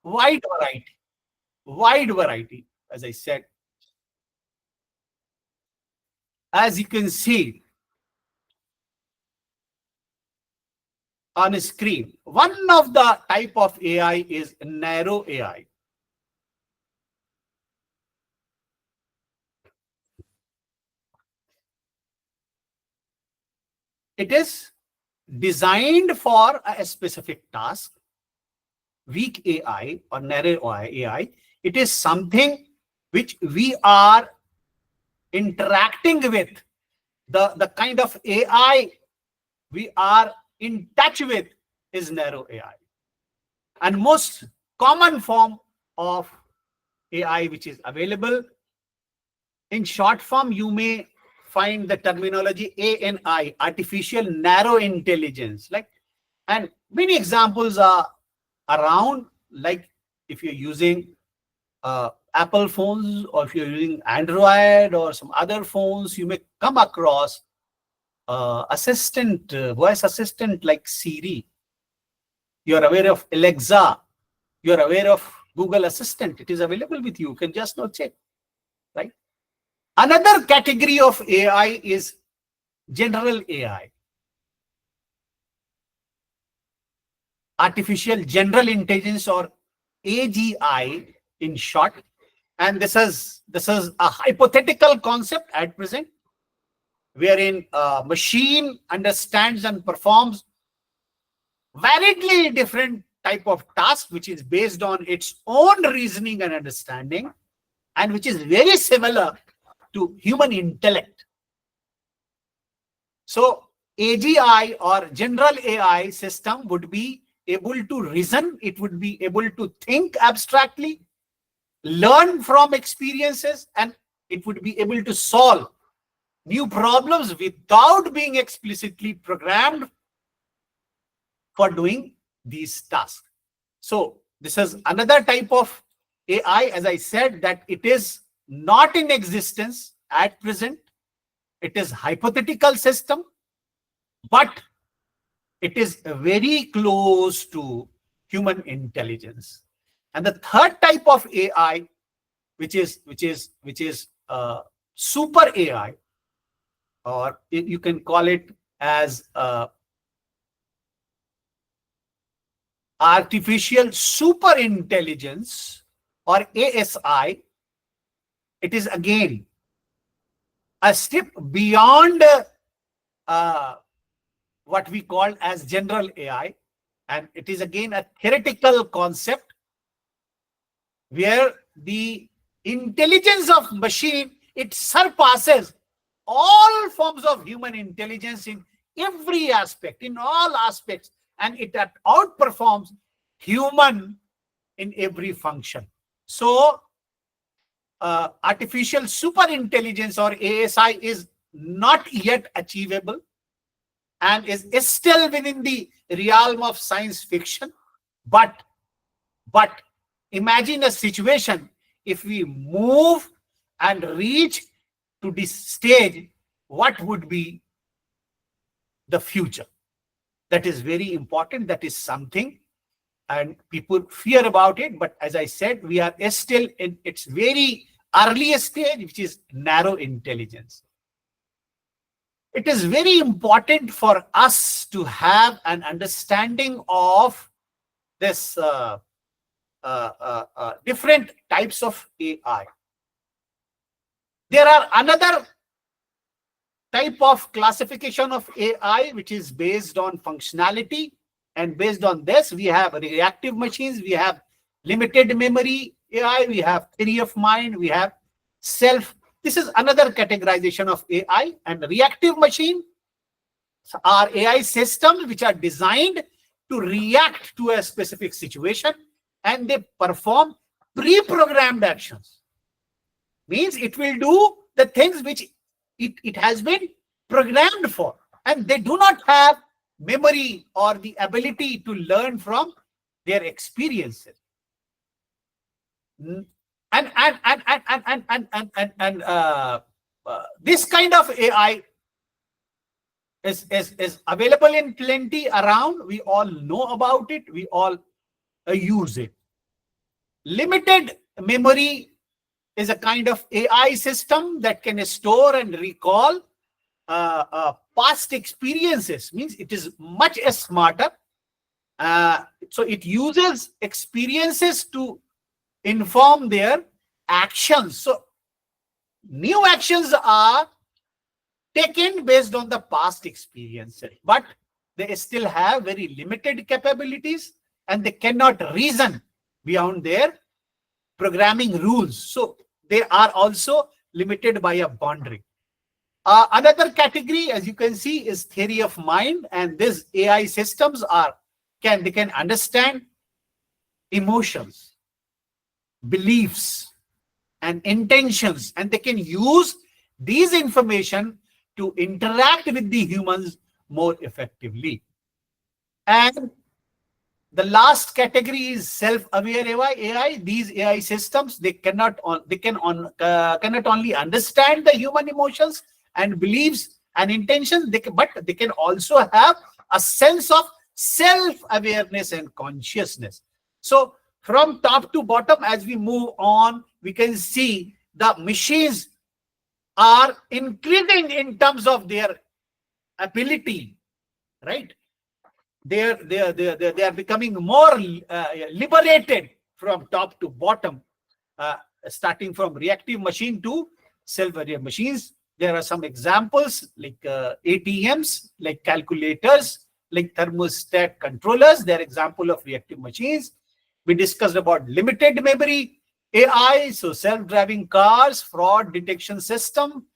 wide variety, as I said. As you can see on a screen, one of the type of AI is narrow AI. It is designed for a specific task. Weak AI or narrow AI, it is something which we are interacting with, the kind of AI we are in touch with is narrow AI. And most common form of AI which is available, in short form, you may find the terminology ANI, artificial narrow intelligence. Like, and many examples are around, like if you're using Apple phones, or if you're using Android or some other phones, you may come across voice assistant like Siri. You're aware of Alexa. You're aware of Google Assistant. It is available with you. You can just not check, right? Another category of AI is general AI, artificial general intelligence, or AGI in short. And this is a hypothetical concept at present, wherein a machine understands and performs variedly different type of task, which is based on its own reasoning and understanding, and which is very similar to human intellect. So AGI or general AI system would be able to reason, it would be able to think abstractly, learn from experiences, and it would be able to solve new problems without being explicitly programmed for doing these tasks. So this is another type of AI, as I said, that it is not in existence at present. It is hypothetical system, but it is very close to human intelligence. And the third type of AI, which is super AI, or you can call it as artificial super intelligence, or ASI. It is again a step beyond what we call as general AI, and it is again a theoretical concept where the intelligence of machine, it surpasses all forms of human intelligence in every aspect, in all aspects, and it outperforms human in every function. So artificial super intelligence, or ASI, is not yet achievable and is still within the realm of science fiction. But imagine a situation if we move and reach to this stage, what would be the future? That is very important. That is something, and people fear about it. But as I said, we are still in its very earliest stage, which is narrow intelligence. It is very important for us to have an understanding of this different types of AI. There are another type of classification of AI, which is based on functionality. And based on this, we have reactive machines, we have limited memory AI, we have theory of mind, we have self. This is another categorization of AI. And reactive machine are AI systems which are designed to react to a specific situation, and they perform pre-programmed actions. Means it will do the things which it has been programmed for, and they do not have memory or the ability to learn from their experiences. And this kind of AI is available in plenty around. We all know about it. We all use it. Limited memory is a kind of AI system that can store and recall past experiences. Means it is much smarter. So it uses experiences to inform their actions. So new actions are taken based on the past experiences, but they still have very limited capabilities and they cannot reason beyond their programming rules. So they are also limited by a boundary. Another category, as you can see, is theory of mind, and these AI systems they can understand emotions, beliefs, and intentions, and they can use these information to interact with the humans more effectively. And the last category is self-aware AI. These AI systems, cannot only understand the human emotions and beliefs and intentions, but they can also have a sense of self-awareness and consciousness. So from top to bottom, as we move on, we can see the machines are increasing in terms of their ability, right? They are becoming more liberated from top to bottom, starting from reactive machine to self-aware machines. There are some examples like ATMs, like calculators, like thermostat controllers. They are example of reactive machines. We discussed about limited memory AI, so self-driving cars, fraud detection system,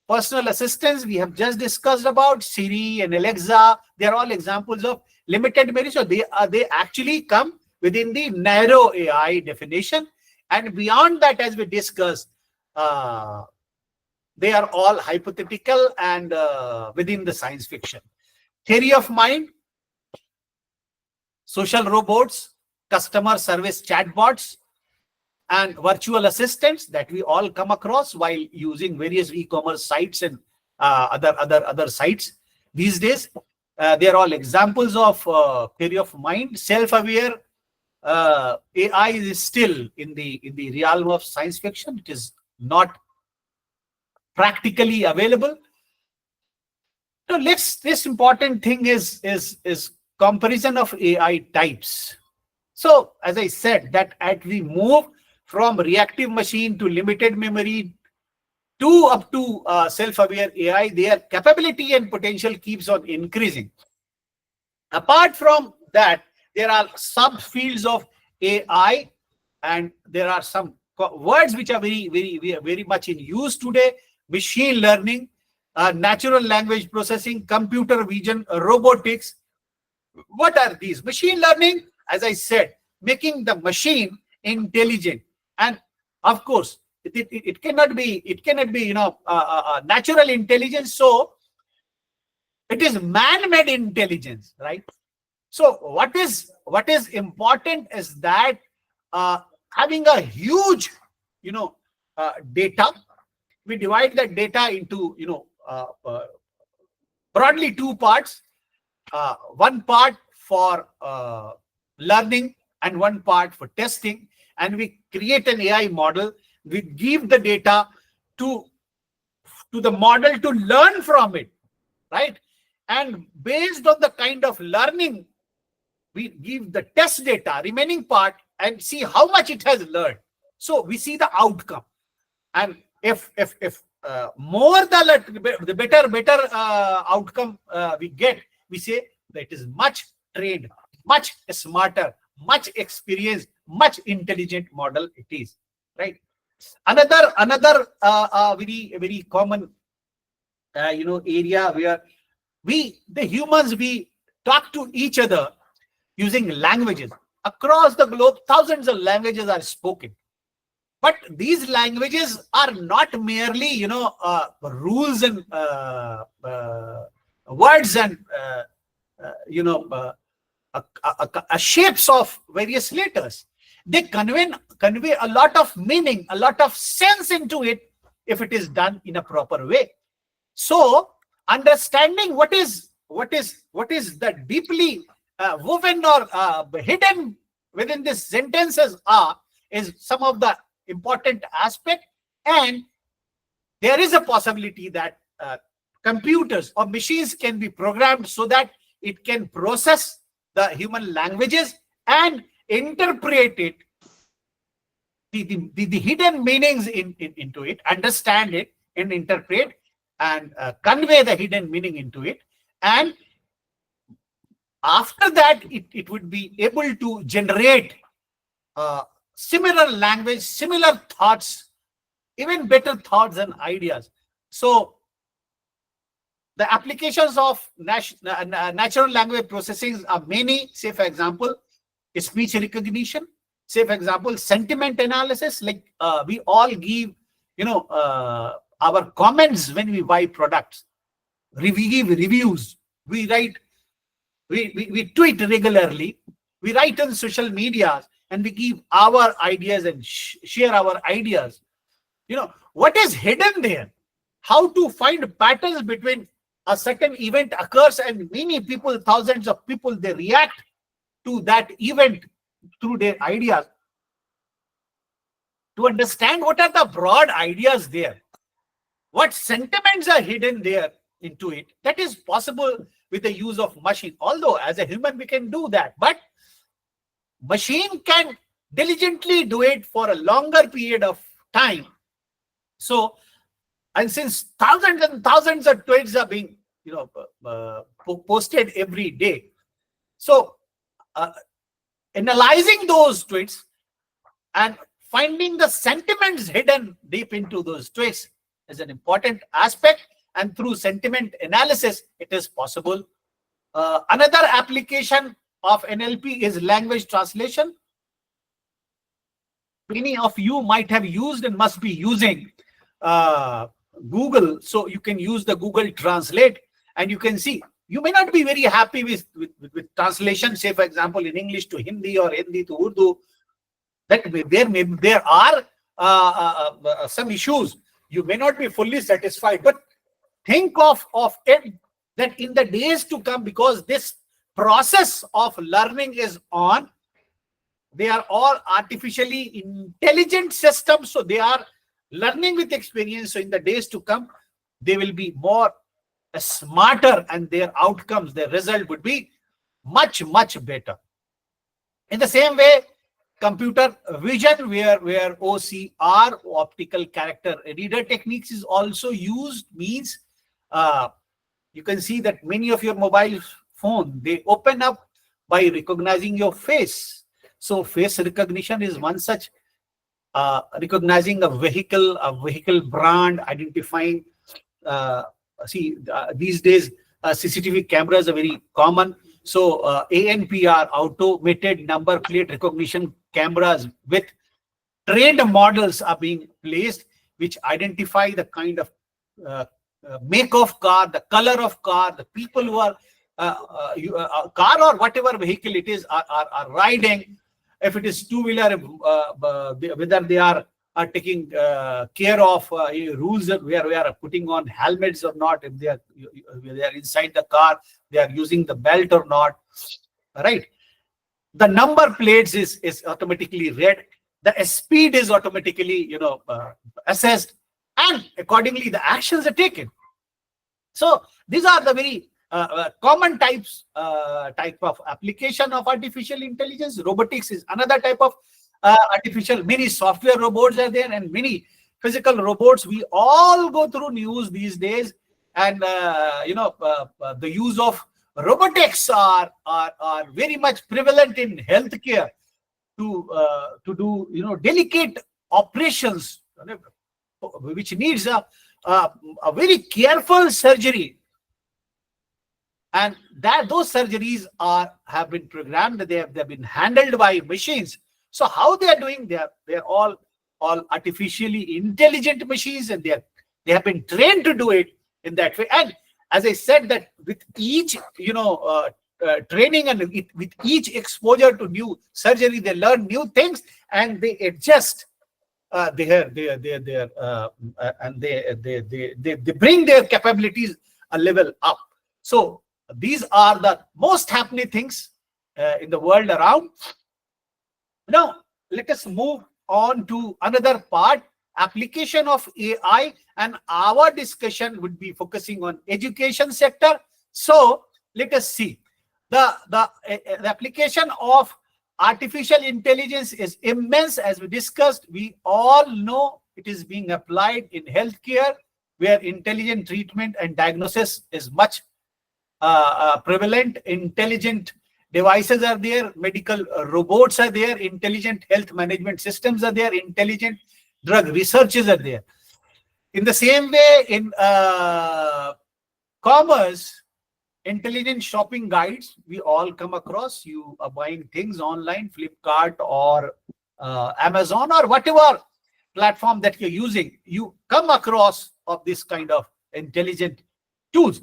personal assistants. We have just discussed about Siri and Alexa. They are all examples of limited memory. So they actually come within the narrow AI definition. And beyond that, as we discussed, they are all hypothetical and within the science fiction. Theory of mind, social robots, customer service chatbots, and virtual assistants that we all come across while using various e-commerce sites and other sites these days. They are all examples of theory of mind. Self-aware AI is still in the realm of science fiction. It is not practically available. So this important thing is comparison of AI types. So as I said, that as we move from reactive machine to limited memory to up to self-aware AI, their capability and potential keeps on increasing. Apart from that, there are subfields of AI, and there are some words which are very much in use today: machine learning, natural language processing, computer vision, robotics. What are these? Machine learning, as I said, making the machine intelligent, and of course, it cannot be natural intelligence. So it is man-made intelligence, right? So what is important is that having a huge, data, we divide that data into broadly two parts. One part for learning and one part for testing, and we create an AI model. We give the data to the model to learn from it, right? And based on the kind of learning, we give the test data, remaining part, and see how much it has learned. So we see the outcome, and if more the better outcome we get, we say that it is much trained, much smarter, much experienced, much intelligent model it is, right? Another very common area where the humans talk to each other using languages across the globe. Thousands of languages are spoken, but these languages are not merely rules and words and shapes of various letters. They convey a lot of meaning, a lot of sense into it if it is done in a proper way. So understanding what is the deeply woven or hidden within these sentences is some of the important aspect. And there is a possibility that computers or machines can be programmed so that it can process the human languages and interpret it, the hidden meanings into it, understand it and interpret and convey the hidden meaning into it. And after that, it would be able to generate similar language, similar thoughts, even better thoughts and ideas. So the applications of natural language processing are many. Say, for example, speech recognition. Say, for example, sentiment analysis. Like we all give, our comments when we buy products. We give reviews. We write. We tweet regularly. We write on social media, and we give our ideas and share our ideas. What is hidden there? How to find patterns between a certain event occurs and many people, thousands of people, they react to that event through their ideas. To understand what are the broad ideas there, what sentiments are hidden there into it, that is possible with the use of machine. Although as a human we can do that, but machine can diligently do it for a longer period of time. So, and since thousands and thousands of tweets are being posted every day, so analyzing those tweets and finding the sentiments hidden deep into those tweets is an important aspect, and through sentiment analysis it is possible. Another application of NLP is language translation. Many of you might have used and must be using Google, so you can use the Google Translate, and you can see, you may not be very happy with translation, say for example in English to Hindi or Hindi to Urdu, that there are some issues. You may not be fully satisfied, but think of it that in the days to come, because this process of learning is on, they are all artificially intelligent systems, so they are learning with experience. So in the days to come, they will be more smarter, and their outcomes, their result would be much, much better. In the same way, computer vision, where OCR, optical character reader techniques, is also used, means you can see that many of your mobile phone, they open up by recognizing your face. So face recognition is one such, recognizing a vehicle brand, identifying. These days CCTV cameras are very common. So ANPR, automated number plate recognition cameras with trained models are being placed, which identify the kind of make of car, the color of car, the people who are car or whatever vehicle it is are riding. If it is two-wheeler, whether they are taking care of rules where we are putting on helmets or not, if they are inside the car, they are using the belt or not, right? The number plates is automatically read, the speed is automatically assessed, and accordingly the actions are taken. So these are the very common type of application of artificial intelligence. Robotics is another type of artificial. Many software robots are there, and many physical robots. We all go through news these days, and the use of robotics are very much prevalent in healthcare to do delicate operations, which needs a very careful surgery. And those surgeries have been programmed. They've been handled by machines. So how they are doing? They're all artificially intelligent machines, and they have been trained to do it in that way. And as I said, that with each training and with each exposure to new surgery, they learn new things and they adjust. They bring their capabilities a level up. So these are the most happening things in the world around. Now, let us move on to another part, application of AI, and our discussion would be focusing on education sector. So let us see. The application of artificial intelligence is immense. As we discussed, we all know it is being applied in healthcare, where intelligent treatment and diagnosis is much prevalent. Intelligent devices are there, medical robots are there, intelligent health management systems are there, intelligent drug researches are there. In the same way, in commerce, intelligent shopping guides, we all come across. You are buying things online, Flipkart or Amazon or whatever platform that you're using, you come across of this kind of intelligent tools,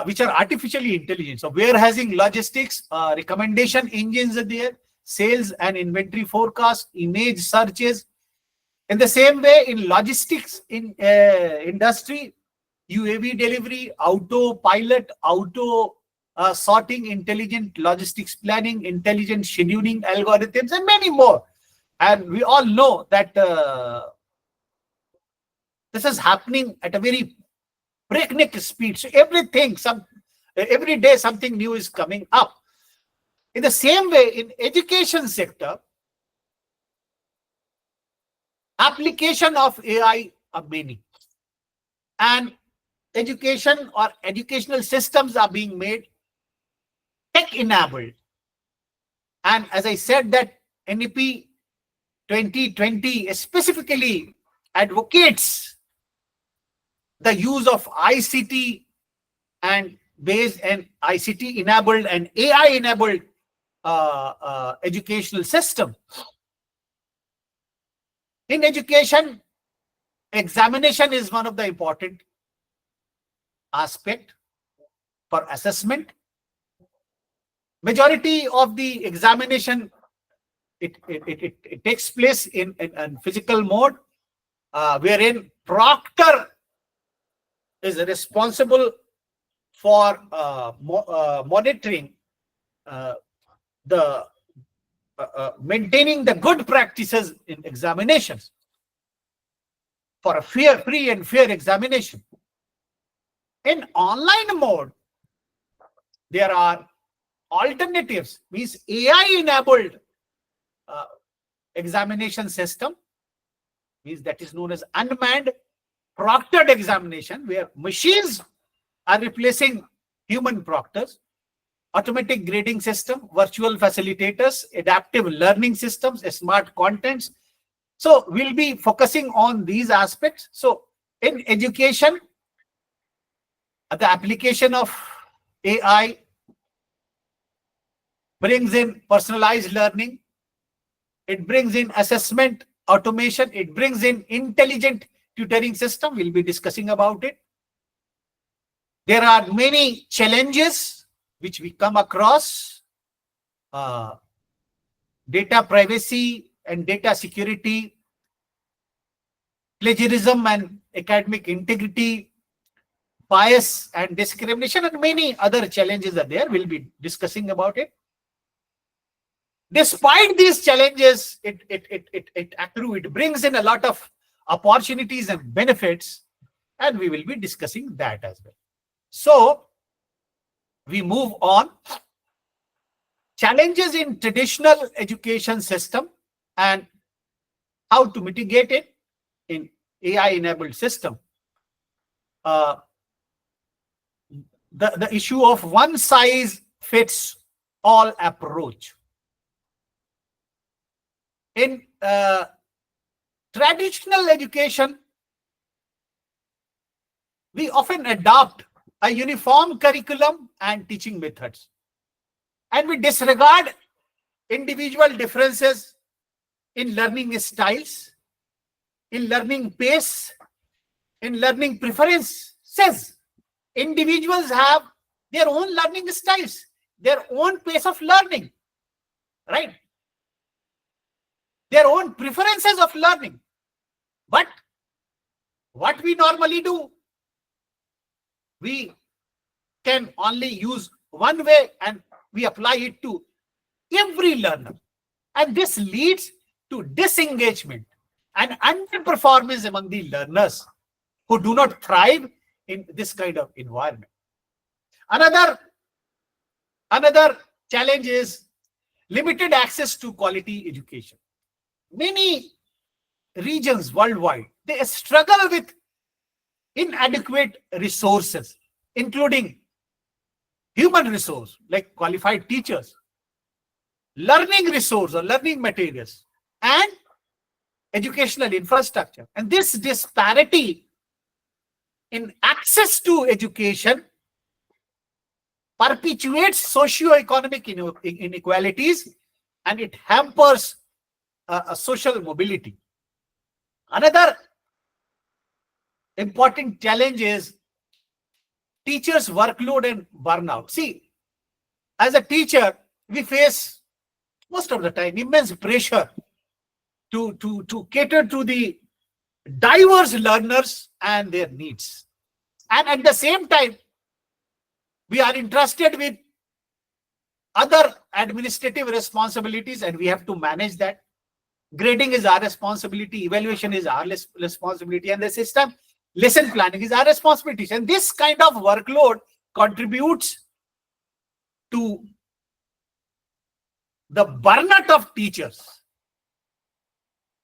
which are artificially intelligent. So warehousing, logistics, recommendation engines are there, sales and inventory forecast, image searches. In the same way, in logistics in industry, UAV delivery, autopilot, auto sorting, intelligent logistics planning, intelligent scheduling algorithms, and many more. And we all know that this is happening at a very breakneck speed. So every day something new is coming up. In the same way, in education sector, application of AI are many, and education or educational systems are being made tech enabled. And as I said, that NEP 2020 specifically advocates the use of ICT and based and ICT enabled and AI enabled educational system. In education, examination is one of the important aspect for assessment. Majority of the examination, it takes place in physical mode, wherein proctor is responsible for monitoring the maintaining the good practices in examinations for a free and fair examination. In online mode, there are alternatives, means AI-enabled examination system, means that is known as unmanned proctored examination, where machines are replacing human proctors, automatic grading system, virtual facilitators, adaptive learning systems, smart contents. So we'll be focusing on these aspects. So in education, the application of AI brings in personalized learning, it brings in assessment automation, it brings in intelligent tutoring system. We'll be discussing about it. There are many challenges which we come across, data privacy and data security, plagiarism and academic integrity, bias and discrimination, and many other challenges are there. We'll be discussing about it. Despite these challenges, it brings in a lot of opportunities and benefits, and we will be discussing that as well. So we move on. Challenges in traditional education system and how to mitigate it in AI-enabled system. The issue of one size fits all approach. In traditional education, we often adopt a uniform curriculum and teaching methods, and we disregard individual differences in learning styles, in learning pace, in learning preferences. Individuals have their own learning styles, their own pace of learning, right? Their own preferences of learning. But what we normally do, we can only use one way and we apply it to every learner. And this leads to disengagement and underperformance among the learners who do not thrive in this kind of environment. Another challenge is limited access to quality education. Many regions worldwide, they struggle with inadequate resources, including human resource like qualified teachers, learning resource or learning materials, and educational infrastructure. And this disparity in access to education perpetuates socio-economic inequalities, and it hampers social mobility. Another important challenge is teachers' workload and burnout. See, as a teacher, we face most of the time immense pressure to cater to the diverse learners and their needs. And at the same time, we are entrusted with other administrative responsibilities, and we have to manage that. Grading is our responsibility, evaluation is our responsibility, and the system lesson planning is our responsibility. And this kind of workload contributes to the burnout of teachers.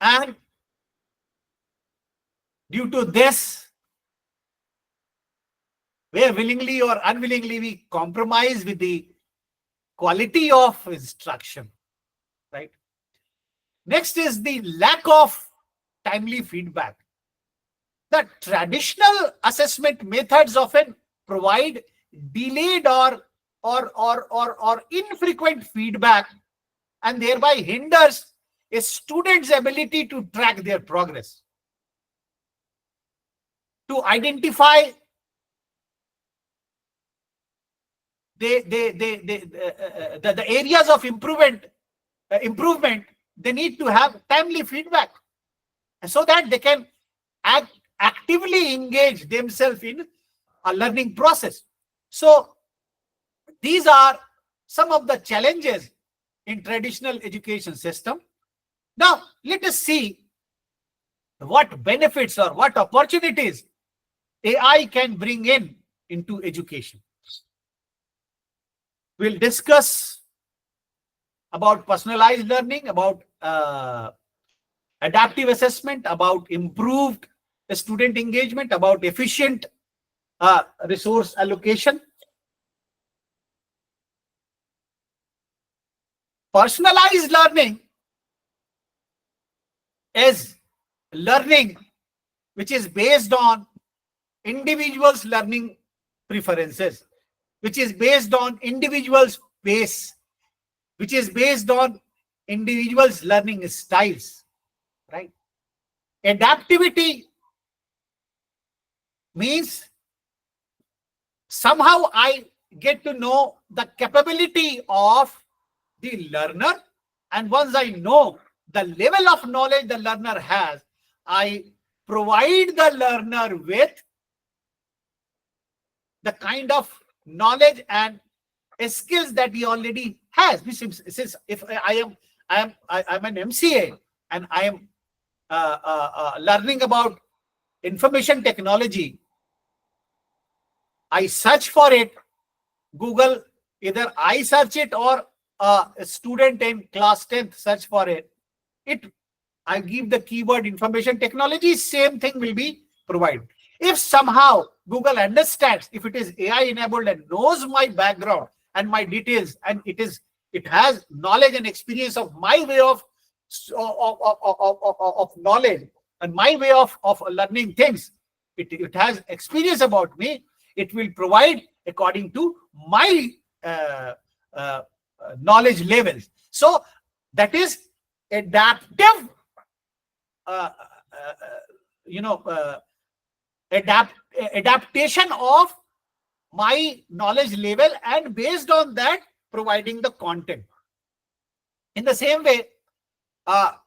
And due to this, where willingly or unwillingly we compromise with the quality of instruction, right? Next is the lack of timely feedback. The traditional assessment methods often provide delayed or infrequent feedback, and thereby hinders a student's ability to track their progress, to identify the areas of improvement. They need to have timely feedback, so that they can actively engage themselves in a learning process. So these are some of the challenges in traditional education system. Now let us see what benefits or what opportunities AI can bring into education. We'll discuss about personalized learning, about adaptive assessment, about improved student engagement, about efficient resource allocation. Personalized learning is learning which is based on individuals' learning preferences, which is based on individuals' pace, which is based on individuals' learning styles, right? Adaptivity means somehow I get to know the capability of the learner, and once I know the level of knowledge the learner has, I provide the learner with the kind of knowledge and skills that he already has. Since if I'm an MCA and I am learning about information technology, I search for it. Google, either I search it or a student in class 10th search for it. I give the keyword information technology, same thing will be provided. If somehow Google understands, if it is AI enabled and knows my background and my details, and it has knowledge and experience of my way of knowledge and my way of learning things, it has experience about me, it will provide according to my knowledge levels. So that is adaptive adaptation of my knowledge level, and based on that providing the content. In the same way,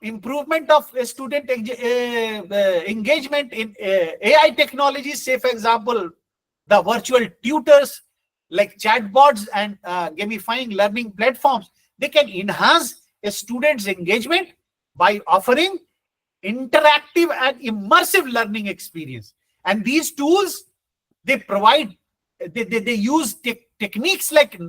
improvement of student engagement in AI technologies, say for example the virtual tutors like chatbots and gamifying learning platforms, they can enhance a student's engagement by offering interactive and immersive learning experience. And these tools, they provide, they use techniques like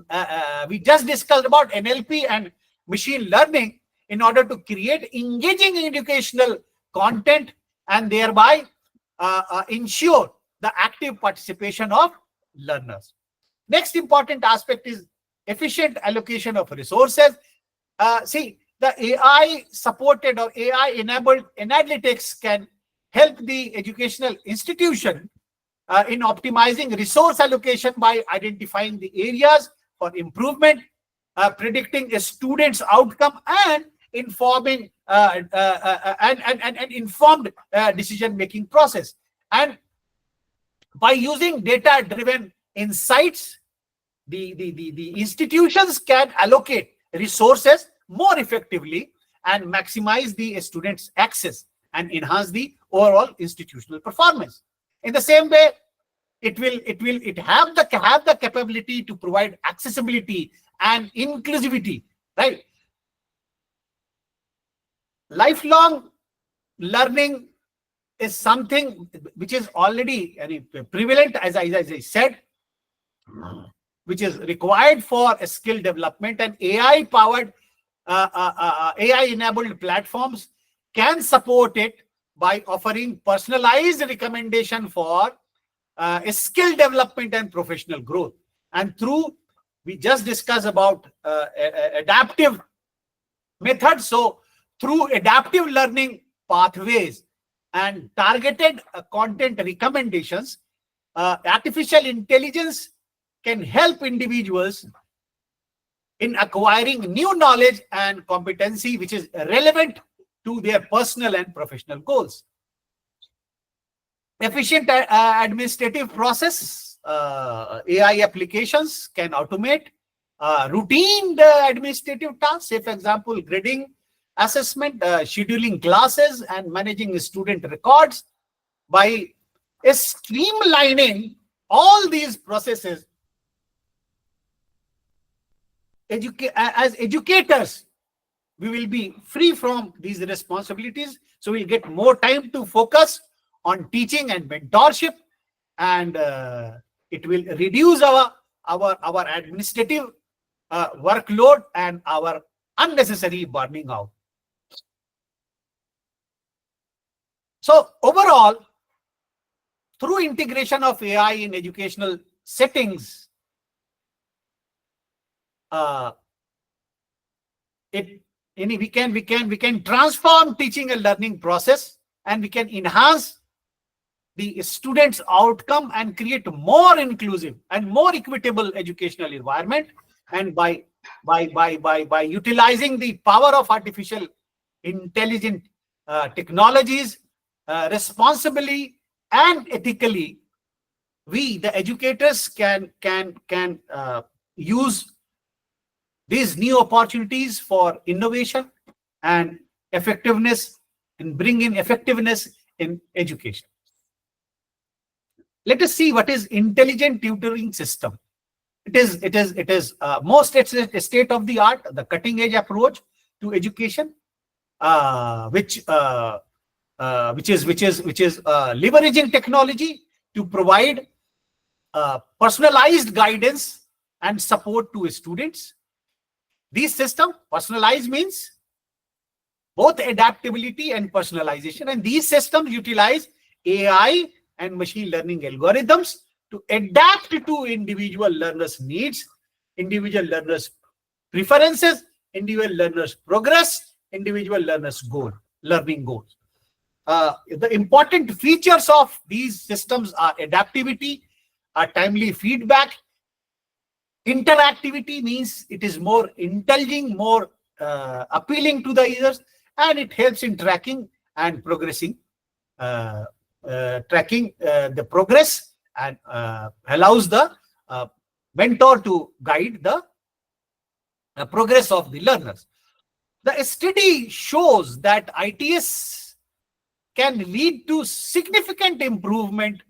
we just discussed about NLP and machine learning in order to create engaging educational content and thereby ensure the active participation of learners. Next important aspect is efficient allocation of resources. See, the AI supported or AI enabled analytics can help the educational institution in optimizing resource allocation by identifying the areas for improvement, predicting a student's outcome, and informing and informed decision-making process. And by using data-driven insights, the institutions can allocate resources more effectively and maximize the students' access and enhance the overall institutional performance. In the same way, it have the capability to provide accessibility and inclusivity, right? Lifelong learning is something which is already prevalent, as I said, which is required for a skill development, and AI-powered, AI-enabled platforms can support it by offering personalized recommendation for a skill development and professional growth. And through, we just discussed about adaptive methods. So through adaptive learning pathways and targeted content recommendations, artificial intelligence can help individuals in acquiring new knowledge and competency which is relevant to their personal and professional goals. Efficient administrative process, AI applications can automate routine administrative tasks, say for example, grading, assessment, scheduling classes, and managing student records. By streamlining all these processes, as educators, we will be free from these responsibilities. So we'll get more time to focus on teaching and mentorship, and it will reduce our administrative workload and our unnecessary burning out. So overall, through integration of AI in educational settings, we can transform teaching and learning process, and we can enhance the students' outcome and create more inclusive and more equitable educational environment. And by utilizing the power of artificial intelligent technologies responsibly and ethically, we, the educators, can use these new opportunities for innovation and effectiveness, and bring in effectiveness in education. Let us see what is intelligent tutoring system. It is most state of the art, the cutting edge approach to education, which is leveraging technology to provide personalized guidance and support to students. These systems, personalized means both adaptability and personalization, and these systems utilize AI and machine learning algorithms to adapt to individual learners' needs, individual learners' preferences, individual learners' progress, individual learners' learning goals. The important features of these systems are adaptivity, timely feedback. Interactivity means it is more intelligent, more appealing to the users, and it helps in tracking and progressing, tracking the progress, and allows the mentor to guide the progress of the learners. The study shows that ITS can lead to significant improvement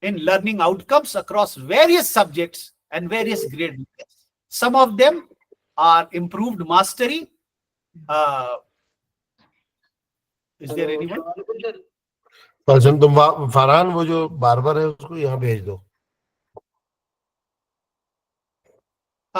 in learning outcomes across various subjects and various grade levels. Some of them are improved mastery, Is there anyone? Person तुम फरहान वो जो barber है उसको यहाँ भेज दो.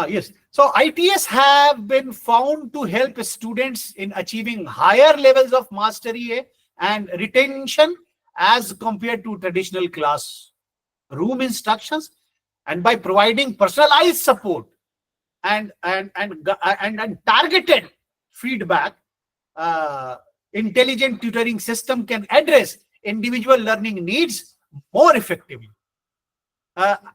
Yes. So ITS have been found to help students in achieving higher levels of mastery and retention as compared to traditional classroom instructions, and by providing personalized support and targeted feedback, intelligent tutoring system can address individual learning needs more effectively.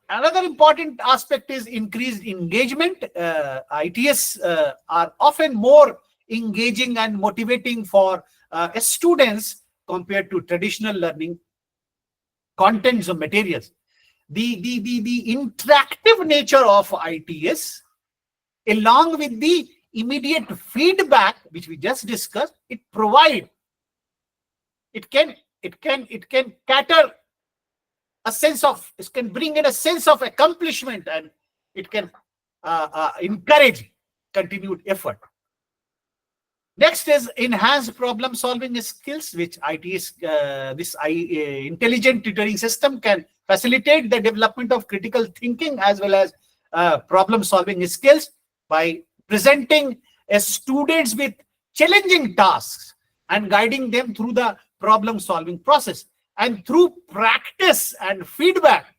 Another important aspect is increased engagement. ITS are often more engaging and motivating for students compared to traditional learning contents or materials. The interactive nature of ITS, along with the immediate feedback which we just discussed, it can cater a sense of, it can bring in a sense of accomplishment, and it can encourage continued effort. Next is enhanced problem solving skills, which intelligent tutoring system can facilitate the development of critical thinking as well as problem solving skills by presenting students with challenging tasks and guiding them through the problem solving process. And through practice and feedback,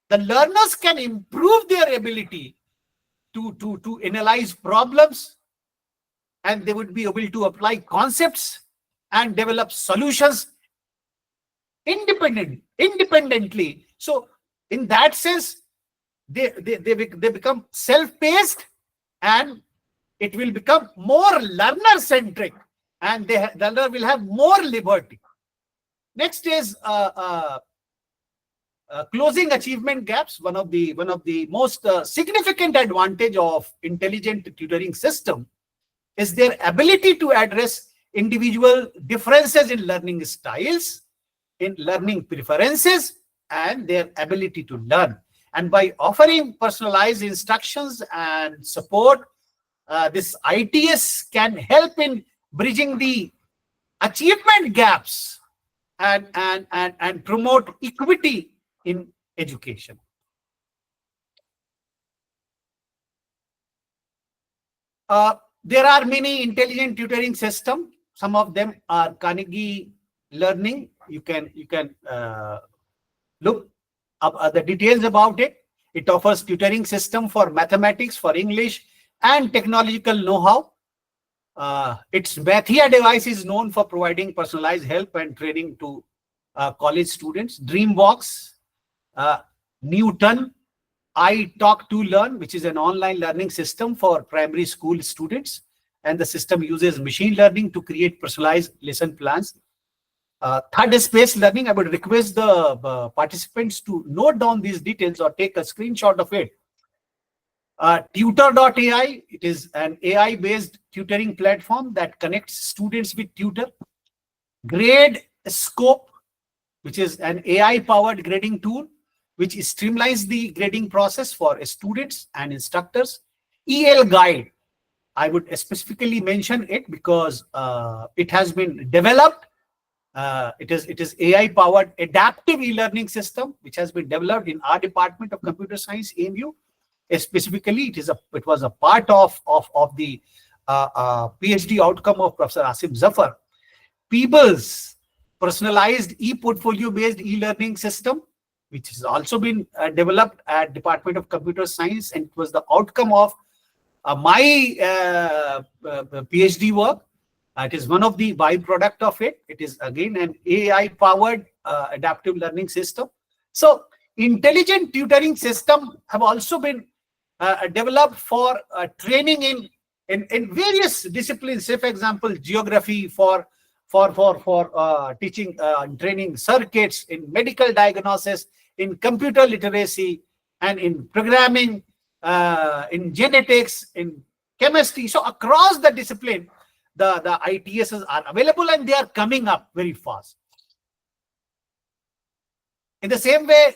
the learners can improve their ability to analyze problems, and they would be able to apply concepts and develop solutions independently. So in that sense, they become self-paced, and it will become more learner-centric, and the learner will have more liberty. Next is closing achievement gaps. One of the most significant advantage of intelligent tutoring system is their ability to address individual differences in learning styles, in learning preferences, and their ability to learn. And by offering personalized instructions and support, this ITS can help in bridging the achievement gaps and promote equity in education. There are many intelligent tutoring systems. Some of them are Carnegie Learning. You can look up the details about it. It offers tutoring system for mathematics, for English, and technological know-how. Its Mathia device is known for providing personalized help and training to college students. Dreambox, Newton, I Talk to Learn, which is an online learning system for primary school students, and the system uses machine learning to create personalized lesson plans. Third is space learning. I would request the participants to note down these details or take a screenshot of it. Tutor.ai, it is an AI-based tutoring platform that connects students with tutor. Grade Scope, which is an AI-powered grading tool, which streamlines the grading process for students and instructors. EL Guide, I would specifically mention it because it has been developed. It is AI-powered adaptive e-learning system, which has been developed in our Department of Computer Science, AMU. Specifically, it was a part of the PhD outcome of Professor Asif Zafar. Peebles, personalized e-portfolio based e-learning system, which has also been developed at Department of Computer Science, and it was the outcome of my PhD work. It is one of the byproduct of it. It is again an AI-powered adaptive learning system. So intelligent tutoring system have also been developed for training in various disciplines. Say, for example, geography for teaching training circuits, in medical diagnosis, in computer literacy, and in programming, in genetics, in chemistry. So across the discipline, the ITSs are available, and they are coming up very fast. In the same way,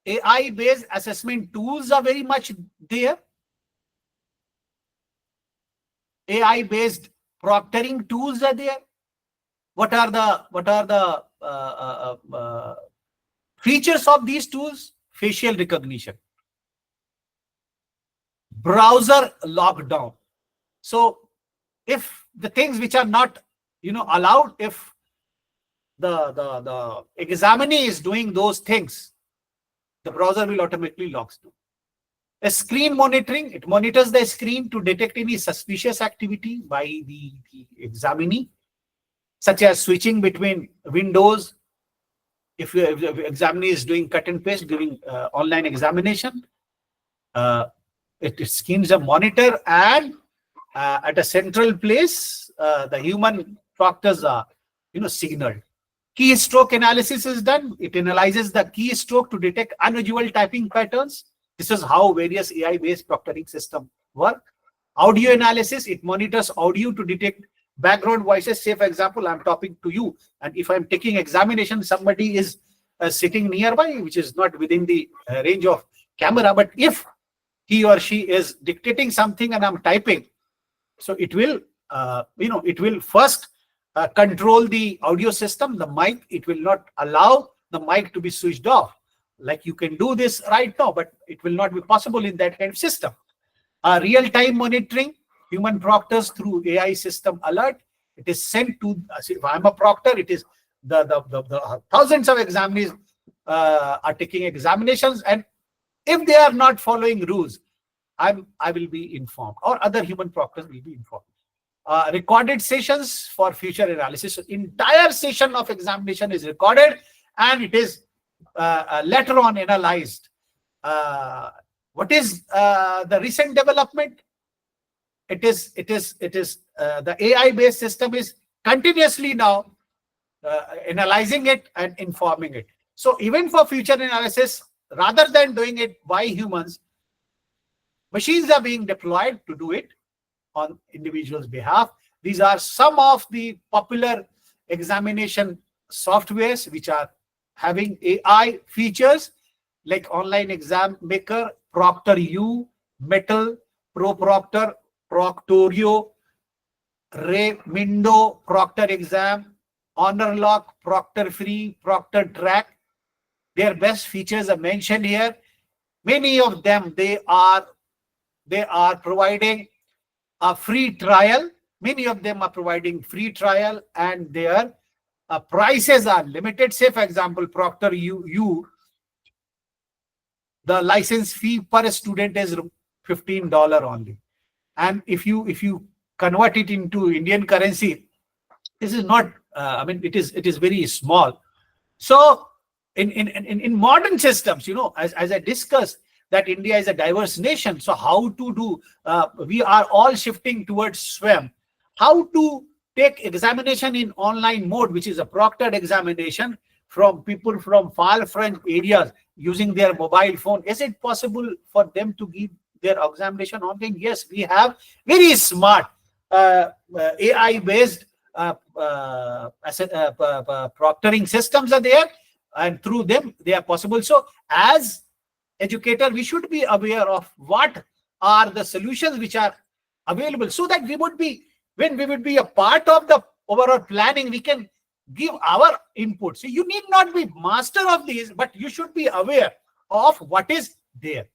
AI-based assessment tools are very much there. AI-based proctoring tools are there. What are the features of these tools? Facial recognition, browser lockdown. So if the things which are not, allowed, if the examinee is doing those things, the browser will automatically lock down. A screen monitoring, it monitors the screen to detect any suspicious activity by the examinee, such as switching between windows. If the examinee is doing cut and paste during online examination, it screens a monitor, and at a central place, the human proctors are, signaled. Keystroke analysis is done. It analyzes the keystroke to detect unusual typing patterns. This is how various AI-based proctoring systems work. Audio analysis, it monitors audio to detect background voices. Say, for example, I'm talking to you, and if I'm taking examination, somebody is sitting nearby, which is not within the range of camera, but if he or she is dictating something and I'm typing, so it will, it will first control the audio system, the mic. It will not allow the mic to be switched off. Like you can do this right now, but it will not be possible in that kind of system. Real-time monitoring, human proctors through AI system alert. It is sent to, if I'm a proctor, it is the thousands of examinees are taking examinations, and if they are not following rules, I will be informed, or other human proctors will be informed. Recorded sessions for future analysis. So entire session of examination is recorded, and it is later on analyzed. What is the recent development? It is the AI-based system is continuously now analyzing it and informing it. So even for future analysis, rather than doing it by humans, machines are being deployed to do it on individuals' behalf. These are some of the popular examination softwares which are having AI features, like Online Exam Maker, ProctorU, Metal, ProProctor, Proctorio, Remindo, Proctor Exam, HonorLock, Proctor Free, Proctor Track. Their best features are mentioned here. Many of them, they are providing a free trial. Many of them are providing free trial, and their prices are limited. Say, for example, ProctorU, the license fee per student is $15 only. And if you convert it into Indian currency, this is not, it is very small. So in modern systems, as I discussed, that India is a diverse nation. So how to do, we are all shifting towards SWAM. How to take examination in online mode, which is a proctored examination from people from far-flung areas using their mobile phone. Is it possible for them to give their examination online? Yes, we have very smart AI-based proctoring systems are there, and through them they are possible. So as educator, we should be aware of what are the solutions which are available, so that we would be, when we would be a part of the overall planning, we can give our input. So you need not be master of these, but you should be aware of what is there.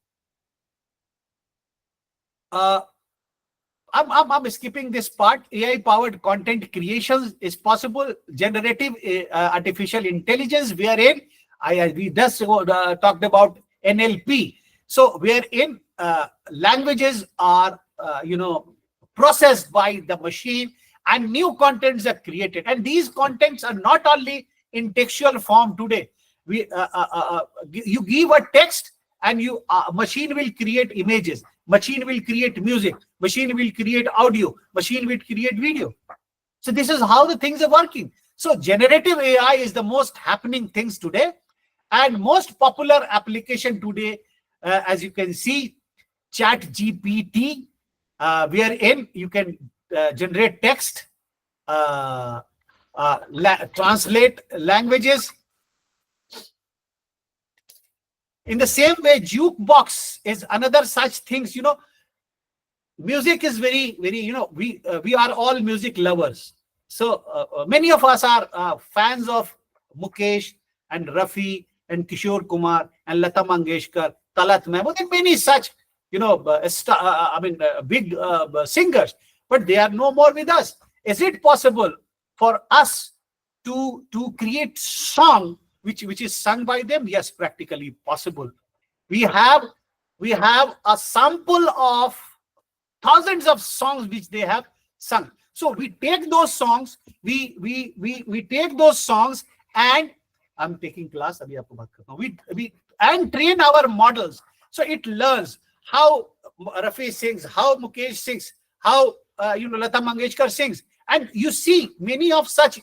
I'm skipping this part. AI-powered content creation is possible. Generative artificial intelligence, wherein we just talked about NLP. So wherein languages are processed by the machine, and new contents are created. And these contents are not only in textual form today. You give a text, and machine will create images, machine will create music, machine will create audio, machine will create video. So this is how the things are working. So generative AI is the most happening things today, and most popular application today, as you can see, ChatGPT, wherein you can generate text, translate languages. In the same way, jukebox is another such things. Music is very, very, we are all music lovers. So many of us are fans of Mukesh and Rafi and Kishore Kumar and Lata Mangeshkar, Talat Mehmood, and many such, big singers. But they are no more with us. Is it possible for us to create song which is sung by them? Yes, practically possible. We have a sample of thousands of songs which they have sung. So we take those songs, we take those songs, and I'm taking class. Abhi aapko baat karta hu. We and train our models, so it learns how Rafi sings, how Mukesh sings, how Lata Mangeshkar sings, and you see many of such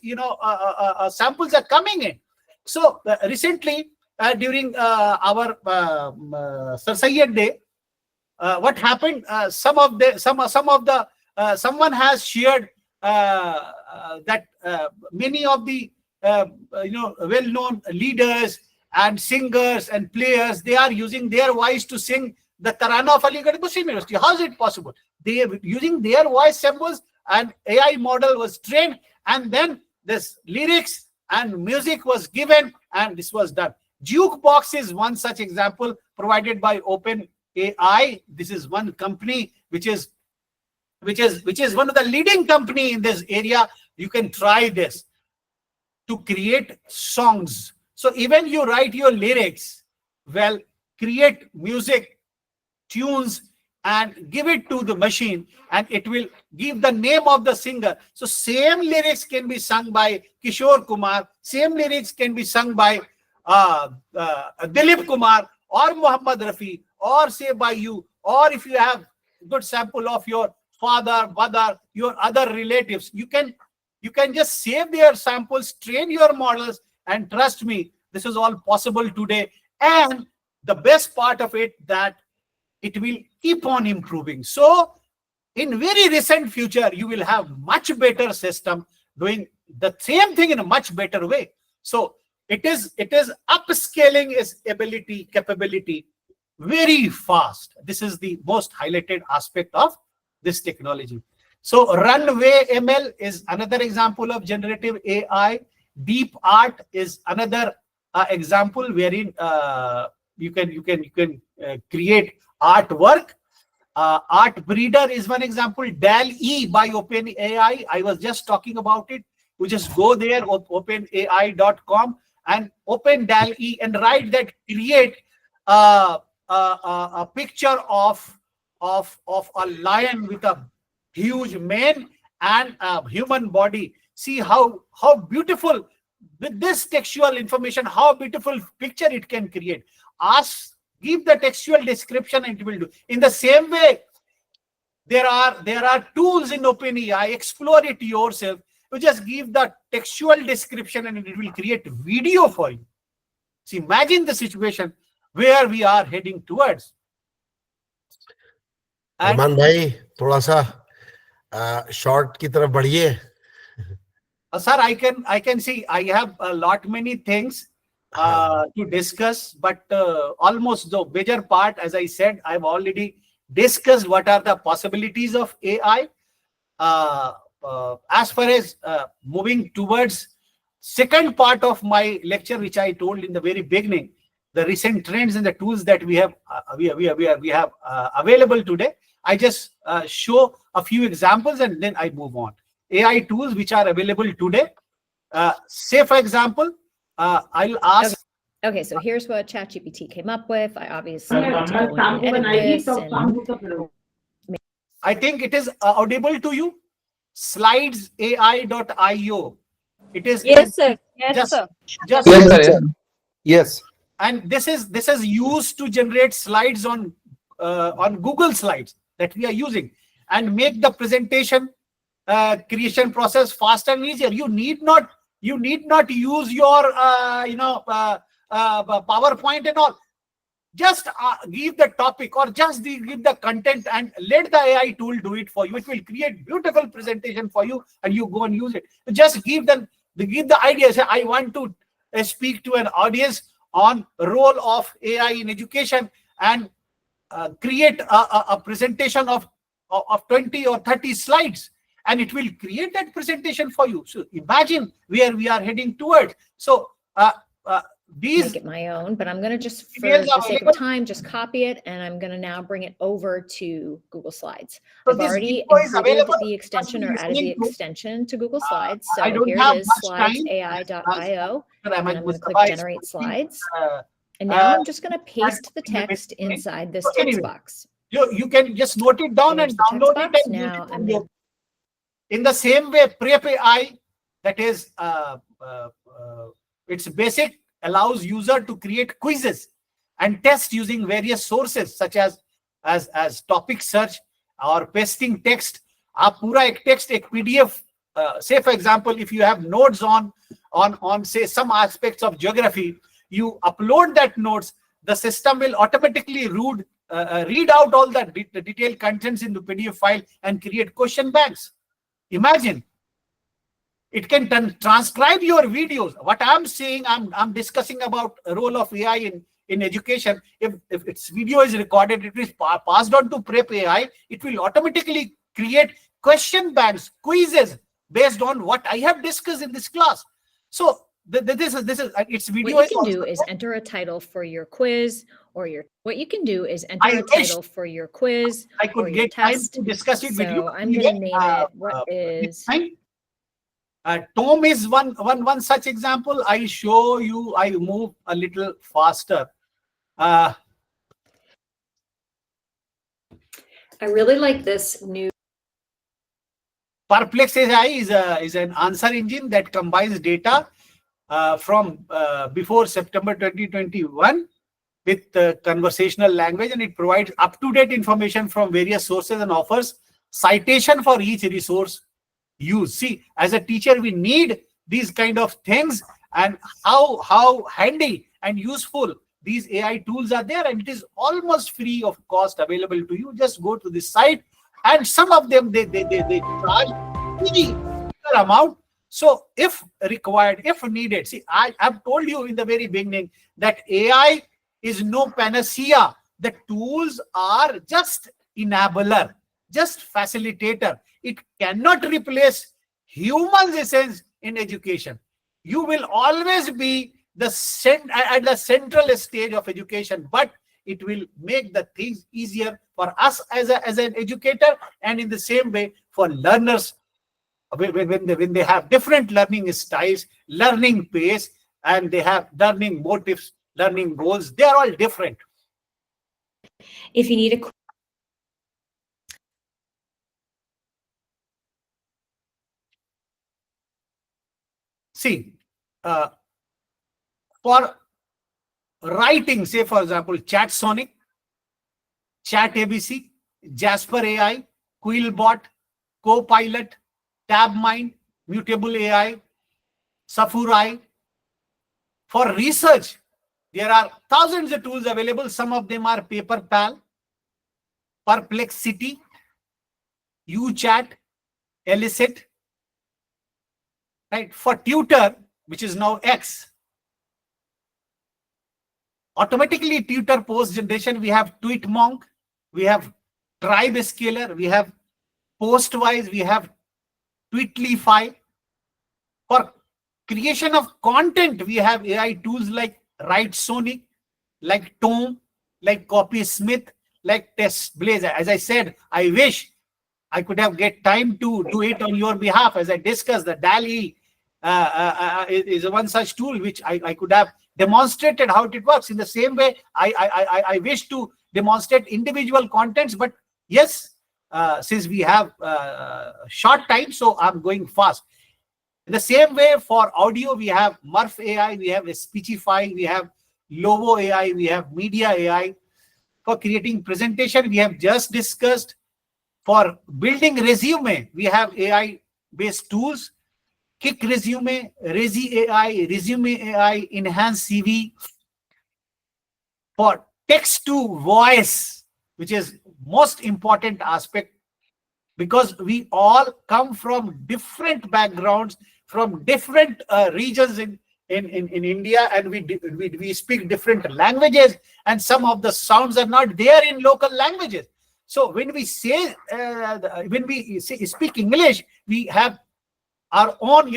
samples are coming in. So recently during our Sir Syed Day, what happened? Someone has shared that many of the well-known leaders and singers and players, they are using their voice to sing the Tarana of Aligarh Muslim University. How is it possible? They are using their voice samples, and AI model was trained, and then this lyrics and music was given, and this was done. Jukebox is one such example provided by Open AI. This is one company which is one of the leading company in this area. You can try this to create songs. So even you write your lyrics, well, create music, tunes, and give it to the machine, and it will give the name of the singer. So same lyrics can be sung by Kishore Kumar, same lyrics can be sung by Dilip Kumar or Muhammad Rafi, or say by you, or if you have good sample of your father, mother, your other relatives, you can just save their samples, train your models, and trust me, this is all possible today. And the best part of it, that it will keep on improving. So in very recent future, you will have much better system doing the same thing in a much better way. So it is upscaling its capability very fast. This is the most highlighted aspect of this technology. So Runway ML is another example of generative AI. Deep Art is another example wherein you can create artwork. Art Breeder is one example. DAL-E by OpenAI, I was just talking about it. You just go there, openai.com, and open DAL-E and write that, create a picture of a lion with a huge mane and a human body. See how beautiful, with this textual information, how beautiful picture it can create. Give the textual description and it will do. In the same way, there are tools in OpenAI. Explore it yourself. You just give the textual description and it will create video for you. So imagine the situation where we are heading towards. Arman bhai, thoda sa short ki taraf badhiye. Sir, I can see I have a lot many things to discuss, but almost the major part, as I said, I've already discussed what are the possibilities of AI. As far as moving towards second part of my lecture, which I told in the very beginning, the recent trends and the tools that we have available today, I just show a few examples and then I move on. AI tools which are available today. Say, for example, I'll ask. Okay, so here's what ChatGPT came up with. I obviously need to go in and edit this. And I think it is audible to you. Slidesai.io. It is. Yes, sir. Yes, sir. Just Yes, sir. Yes. And this is used to generate slides on Google Slides that we are using, and make the presentation creation process faster and easier. You need not use your PowerPoint and all. Just give the topic or just give the content and let the AI tool do it for you. It will create beautiful presentation for you and you go and use it. Just give the idea. Say, I want to speak to an audience on role of AI in education, and create a presentation of 20 or 30 slides. and it will create that presentation for you. So imagine where we are heading towards. So these make it my own, but I'm going to just, for videos the are sake available. of time, just copy it, and I'm going to now bring it over to Google Slides. So I've this already video is included available. the extension or Must be added the listening to. extension to Google Slides. So I don't here have it is, much time. slidesai.io, and I'm going to click Mustafa is generate speaking, slides. And now I'm just going to and paste the text inside this So text anyway, box. you can just note it down There's and the text download box. it and Now use it I'm on going your. In the same way, Prep AI, that is, it's basic, allows user to create quizzes and test using various sources such as topic search or pasting text. आप पूरा एक text, एक PDF. Say for example, if you have notes on say some aspects of geography, you upload that notes. The system will automatically read out all the detailed contents in the PDF file and create question banks. Imagine. It can transcribe your videos. What I'm saying, I'm discussing about the role of AI in education. If its video is recorded, it is passed on to Prep AI. It will automatically create question banks, quizzes based on what I have discussed in this class. So this is its video. What you can do is enter a title for your quiz or your. What you can do is enter a title for your quiz. I could get time to discuss it with you. So I'm going to name it. What is? Tom is one such example. I show you. I move a little faster. I really like this new. Perplex AI is an answer engine that combines data from before September 2021 with conversational language, and it provides up-to-date information from various sources and offers citation for each resource used. See, as a teacher, we need these kind of things, and how handy and useful these AI tools are there, and it is almost free of cost available to you. Just go to the site, and some of them they charge any amount. So if required, if needed, see, I've told you in the very beginning that AI is no panacea. The tools are just enabler, just facilitator. It cannot replace human essence in education. You will always be at the central stage of education, but it will make the things easier for us as an educator, and in the same way for learners when they have different learning styles, learning pace, and they have learning motives, learning goals. They are all different. If you need a See, for writing, say for example, Chat Sonic, Chat ABC, Jasper AI, Quillbot, Copilot, TabMind, Mutable AI, Safurai. For research, there are thousands of tools available. Some of them are PaperPal, Perplexity, UChat, Elicit. Right? For tutor, which is now X, automatically tutor post generation, we have TweetMonk, we have TribeScaler, we have Postwise, we have Tweetlify. For creation of content, we have AI tools like WriteSonic, like Tome, like CopySmith, like TestBlaze. As I said, I wish I could have get time to do it on your behalf. As I discussed, the DALL-E is one such tool which I could have demonstrated how it works. In the same way, I wish to demonstrate individual contents, but yes, since we have short time, so I'm going fast. In the same way, for audio, we have Murph AI, we have Speechify, we have Lovo AI, we have Media AI. For creating presentation, we have just discussed. For building resume, we have AI-based tools. Kick Resume, Resi AI, Resume AI, Enhance CV. For text to voice, which is most important aspect, because we all come from different backgrounds, from different regions in India, and we speak different languages, and some of the sounds are not there in local languages. So when we say, speak English, we have our own,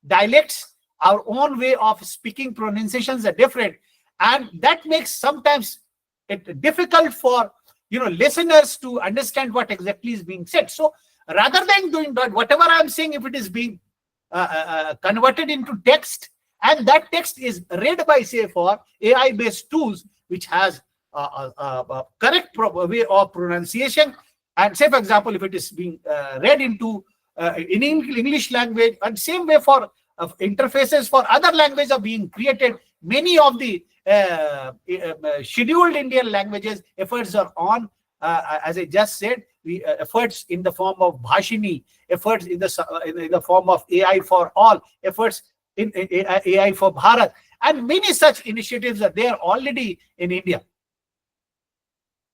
dialects, our own way of speaking. Pronunciations are different, and that makes sometimes it difficult for listeners to understand what exactly is being said. So rather than doing that, whatever I'm saying, if it is being converted into text, and that text is read by, say, for AI based tools which has a correct way of pronunciation, and say for example if it is being read into in English language, and same way for interfaces for other languages are being created. Many of the scheduled Indian languages, efforts are on, as I just said, efforts in the form of Bhashini, efforts in the form of AI for all, efforts in AI for Bharat, and many such initiatives are there already in India.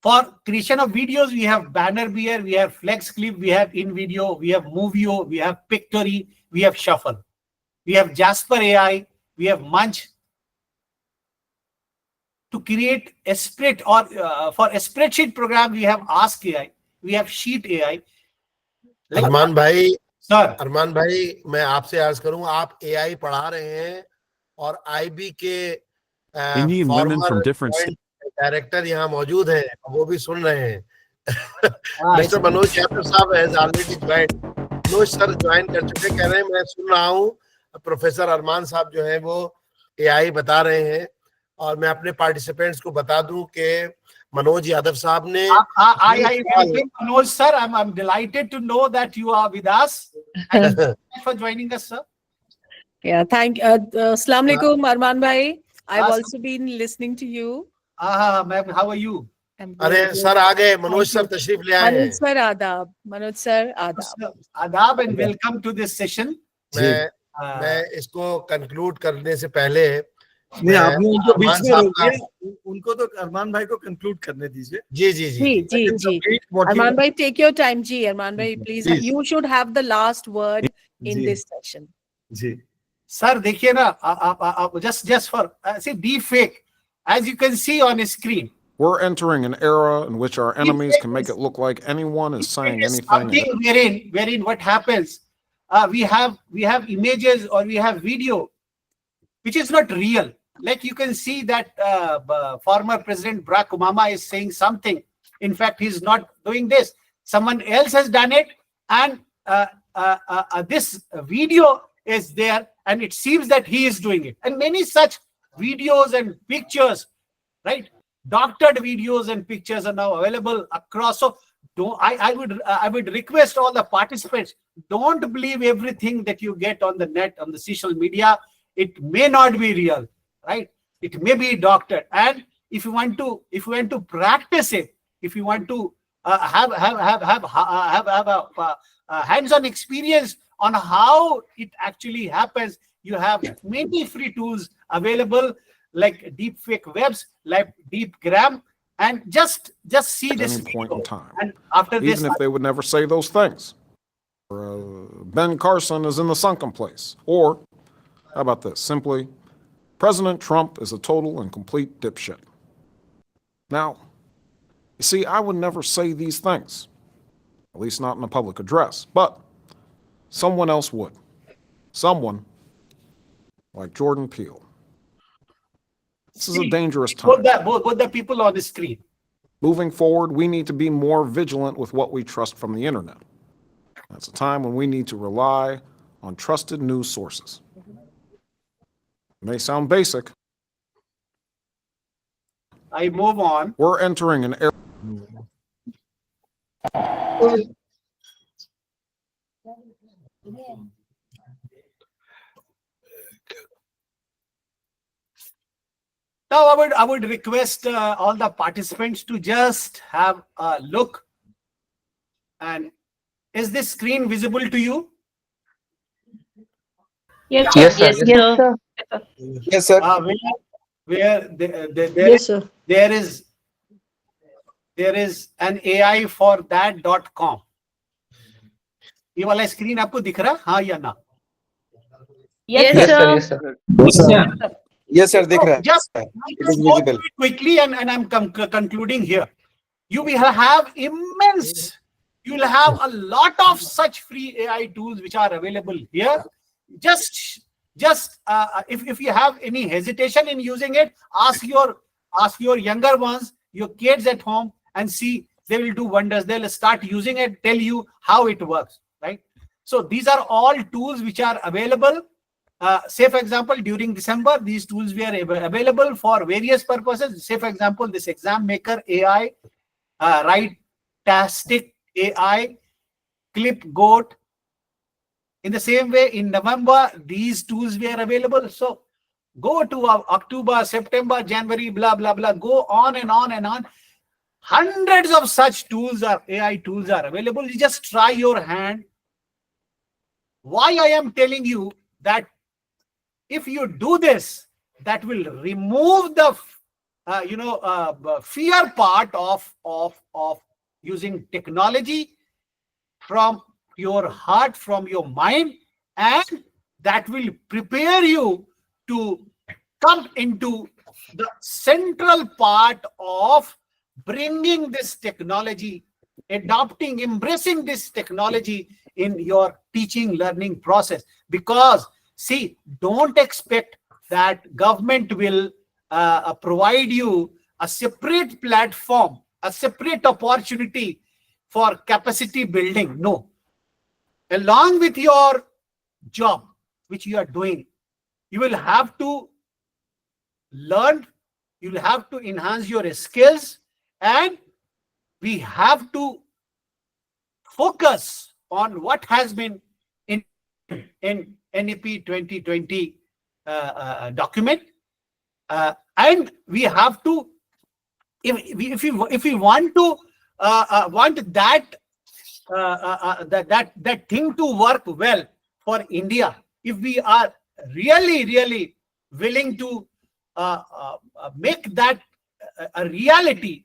For creation of videos, we have Banner Beer, we have Flex Clip, we have InVideo, we have Movio, we have Pictory, we have Shuffle, we have Jasper AI, we have Munch. To create a spread or for a spreadsheet program, we have Ask AI, we have Sheet AI. अरमान भाई, sir, अरमान भाई, मैं आपसे अर्ज करूं, आप AI पढ़ा रहे हैं और IB के Indian women from different director यहाँ मौजूद हैं, वो भी सुन रहे हैं. नहीं तो मनोज यादव साहब has already join. Manoj sir join कर चुके, कह रहे हैं मैं सुन रहा हूँ. प्रोफेसर अरमान साहब जो हैं वो AI बता रहे हैं, और मैं अपने पार्टिसिपेंट्स को बता दूं कि मनोज यादव साहब ने I welcome Manoj sir. I'm delighted to know that you are with us. And thank you for joining us, sir. Yeah, Assalamu alaikum, Arman bhai. I've also been listening to you. Ma'am, how are you? अरे sir आ गए, Manoj sir तशरीफ ले आए हैं. Manoj sir, adab. Manoj sir, adab. Adab and welcome to this session. मैं इसको conclude करने से पहले नहीं, आपने उनको बीच में रोक दिया, उनको तो अरमान भाई को कंक्लूड करने दीजिए. जी जी जी जी. Arman bhai, take your time, ji. Arman bhai, please. You should have the last word in this session. Ji. Sir, देखिए ना, just for see deep fake, as you can see on his screen. We're entering an era in which our enemies can make it look like anyone is saying anything. Something wherein what happens, we have images or we have video which is not real. Like you can see that former President Barack Obama is saying something. In fact, he's not doing this. Someone else has done it, and this video is there, and it seems that he is doing it. And many such videos and pictures, right? Doctored videos and pictures are now available across. So I would request all the participants, don't believe everything that you get on the net, on the social media. It may not be real, right? It may be doctored. And if you want to practice it, if you want to have a hands-on experience on how it actually happens, you have many free tools available, like Deepfake Webs, like DeepGram, and just see At this any point in time. And after this, even if they would never say those things. Ben Carson is in the sunken place. Or, how about this? Simply, President Trump is a total and complete dipshit. Now, you see, I would never say these things, at least not in a public address, but someone else would. Someone like Jordan Peele. This is a dangerous time. Both the people on the screen. Moving forward, we need to be more vigilant with what we trust from the internet. That's a time when we need to rely on trusted news sources. It may sound basic. I move on. We're entering an era. Now I would request all the participants to just have a look. And is this screen visible to you? Yes, sir. Yes, sir. Where Yes, sir. there is an AI for that.com. ये वाला screen आपको दिख रहा है, हाँ या ना? Yes, sir. Yes, sir. Yes, sir. Yes, sir. दिख रहा है. Just It is visible. quickly, and I'm concluding here. You will have immense, you will have a lot of such free AI tools which are available here. Just if you have any hesitation in using it, ask your younger ones, your kids at home, and see, they will do wonders. They'll start using it, tell you how it works, right? So these are all tools which are available. Say for example, during December, these tools were available for various purposes. Say for example, this exam maker AI, Write-tastic AI, Clip Goat. In the same way, in November, these tools were available. So go to October, September, January, blah, blah, blah. Go on and on and on. Hundreds of such tools AI tools are available. You just try your hand. Why I am telling you that if you do this, that will remove the fear part of using technology from your heart, from your mind, and that will prepare you to come into the central part of bringing this technology, adopting, embracing this technology in your teaching learning process. Because see, don't expect that government will provide you a separate platform, a separate opportunity for capacity building. No. Along with your job, which you are doing, you will have to learn, you will have to enhance your skills, and we have to focus on what has been in NEP 2020 document, and we have to, if we want to want that thing to work well for India, if we are really willing to make that a reality,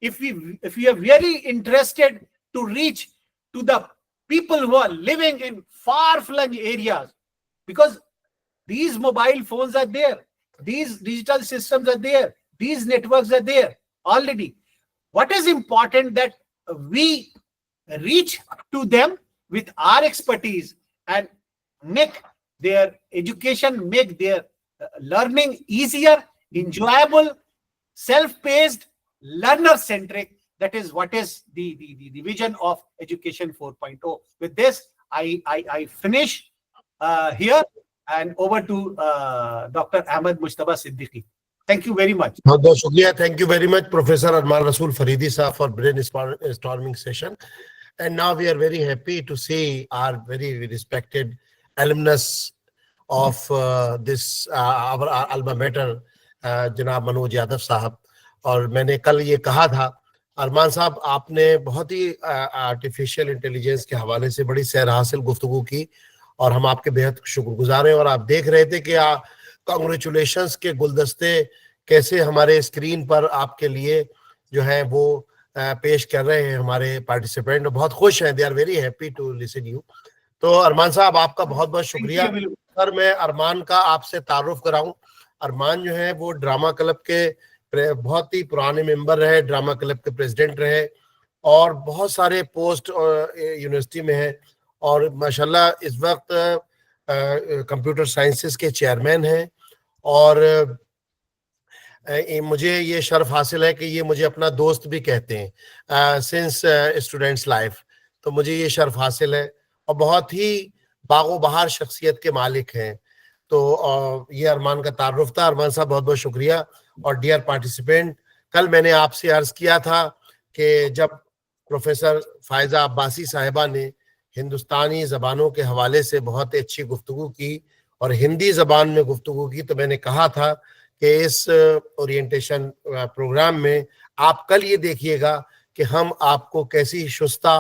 if we are very interested to reach to the people who are living in far-flung areas, because these mobile phones are there, these digital systems are there, these networks are there already. What is important that we reach to them with our expertise and make their education, make their learning easier, enjoyable, self-paced, learner-centric. That is what is the vision of Education 4.0. With this, I finish here, and over to Dr. Ahmed Mujtaba Siddiqui. Thank you very much. बहुत शुक्रिया. Thank you very much, Professor Arman Rasool Faridi sir, for brainstorming session. And now we are very happy to see our very respected alumnus of this our alma mater, जनाब मनोज यादव साहब. और मैंने कल ये कहा था, अरमान साहब आपने बहुत ही आर्टिफिशियल इंटेलिजेंस के हवाले से बड़ी सैर हासिल गुफ्तगू की, और हम आपके बेहद शुक्रगुजार हैं. और आप देख रहे थे कि कांग्रेचुलेशंस के गुलदस्ते कैसे हमारे स्क्रीन पर आपके लिए जो है वो पेश कर रहे हैं हमारे पार्टिसिपेंट. बहुत खुश हैं, they are very happy to listen you. तो अरमान साहब आपका बहुत बहुत शुक्रिया. सर मैं अरमान का आपसे तारुफ कराऊं. अरमान जो है वो ड्रामा क्लब के बहुत ही पुराने मेंबर रहे, ड्रामा क्लब के प्रेसिडेंट रहे, और बहुत सारे पोस्ट यूनिवर्सिटी में है, और माशाल्लाह इस वक्त कंप्यूटर साइंसेस के चेयरमैन हैं. और मुझे ये शर्फ हासिल है कि ये मुझे अपना दोस्त भी कहते हैं सिंस स्टूडेंट्स लाइफ. तो मुझे ये शर्फ हासिल है, और बहुत ही बागो बहार शख्सियत के मालिक हैं. तो ये अरमान का तारुफ था. अरमान साहब बहुत बहुत शुक्रिया. और डियर पार्टिसिपेंट, कल मैंने आपसे अर्ज किया था कि जब प्रोफेसर फायजा अब्बासी साहिबा ने हिंदुस्तानी ज़बानों के हवाले से बहुत अच्छी गुफ्तगू की और हिंदी ज़बान में गुफ्तगू की, तो मैंने कहा था कि इस ओरिएंटेशन प्रोग्राम में आप कल ये देखिएगा कि हम आपको कैसी शुस्ता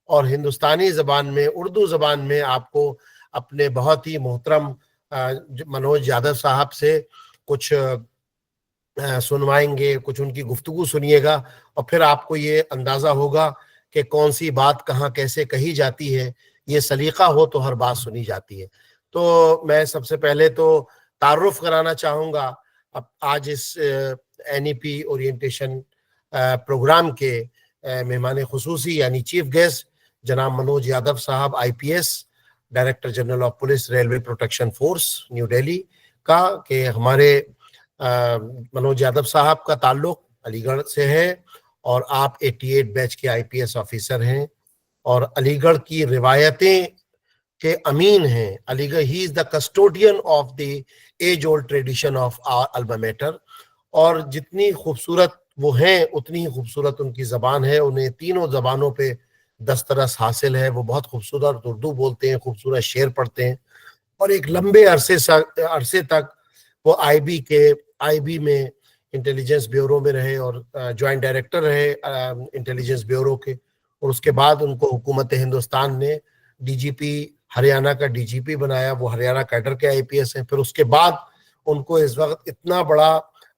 और हिंदुस्तानी ज़बान में, उर्दू ज़बान में आपको अपने बहुत ही मोहतरम मनोज यादव साहब से कुछ सुनवाएंगे, कुछ उनकी गुफ्तगू सुनिएगा, और फिर आपको ये अंदाज़ा होगा कि कौन सी बात कहाँ कैसे कही जाती है. ये सलीका हो तो हर बात सुनी जाती है. तो मैं सबसे पहले तो तारुफ कराना चाहूँगा अब आज इस NEP ओरिएंटेशन प्रोग्राम के मेहमान खुसूसी यानी चीफ गेस्ट जनाब मनोज यादव साहब IPS, director general of police railway protection force new Delhi का, कि हमारे मनोज यादव साहब का ताल्लुक अलीगढ़ से है और आप 88 बैच के IPS ऑफिसर हैं और अलीगढ़ की रिवायतें के अमीन हैं। Aligarh, he is the custodian of the age old tradition of our alma mater. और जितनी खूबसूरत वो हैं उतनी ही खूबसूरत उनकी ज़बान है। उन्हें तीनों ज़बानों पे दस्तरस हासिल है। वो बहुत खूबसूरत उर्दू बोलते हैं, खूबसूरत शेर पढ़ते हैं और एक लंबे अरसे तक वो IB में इंटेलिजेंस ब्यूरो में रहे और ज्वाइंट डायरेक्टर रहे इंटेलिजेंस ब्यूरो के। और उसके बाद उनको हुकूमत हिंदुस्तान ने DGP हरियाणा का DGP बनाया। वो हरियाणा कैडर के IPS हैं। फिर उसके बाद उनको इस वक्त इतना बड़ा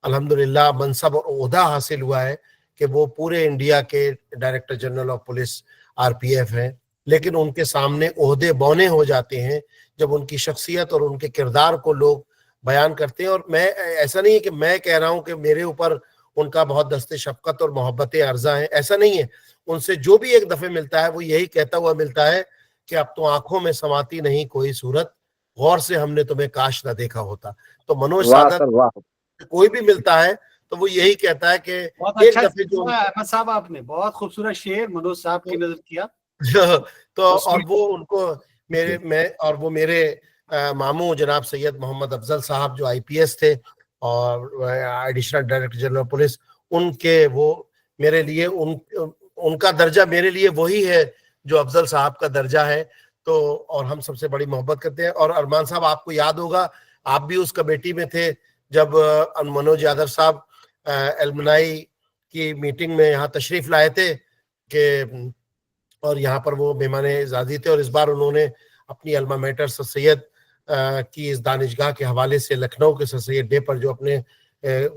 अल्हम्दुलिल्लाह मनसब और ओहदा हासिल हुआ है कि वो पूरे इंडिया के director general of police RPF हैं। लेकिन उनके सामने ओहदे बौने हो जाते हैं जब उनकी शख्सियत और उनके किरदार को लोग बयान करते हैं। और मैं, ऐसा नहीं है कि मैं कह रहा हूं कि मेरे ऊपर उनका बहुत दस्ते शफकत और मोहब्बत अर्जा है, ऐसा नहीं है। उनसे जो भी एक दफे मिलता है वो यही कहता हुआ मिलता है कि अब तो आंखों में समाती नहीं कोई सूरत, गौर से हमने तुम्हें काश ना देखा होता। तो मनोज सादत कोई भी मिलता है तो वो यही कहता है कि एक दफे जो अहमद साहब आपने बहुत खूबसूरत शेर मनोज साहब की नजर किया। तो और वो उनको मेरे मामू जनाब सैयद मोहम्मद अफजल साहब जो IPS थे और एडिशनल डायरेक्टर जनरल पुलिस, उनके वो मेरे लिए उनका दर्जा मेरे लिए वही है जो अफजल साहब का दर्जा है। तो और हम सबसे बड़ी मोहब्बत करते हैं। और अरमान साहब, आपको याद होगा आप भी उस कमेटी में थे जब मनोज यादव साहब एलमनाई की मीटिंग में यहाँ तशरीफ लाए थे कि, और यहाँ पर वो मेहमान इजाज़ी थे। और इस बार उन्होंने अपनी अल्मा मैटर सर सैयद की इस दानिशगाह के हवाले से लखनऊ के सर सैयद डे पर जो अपने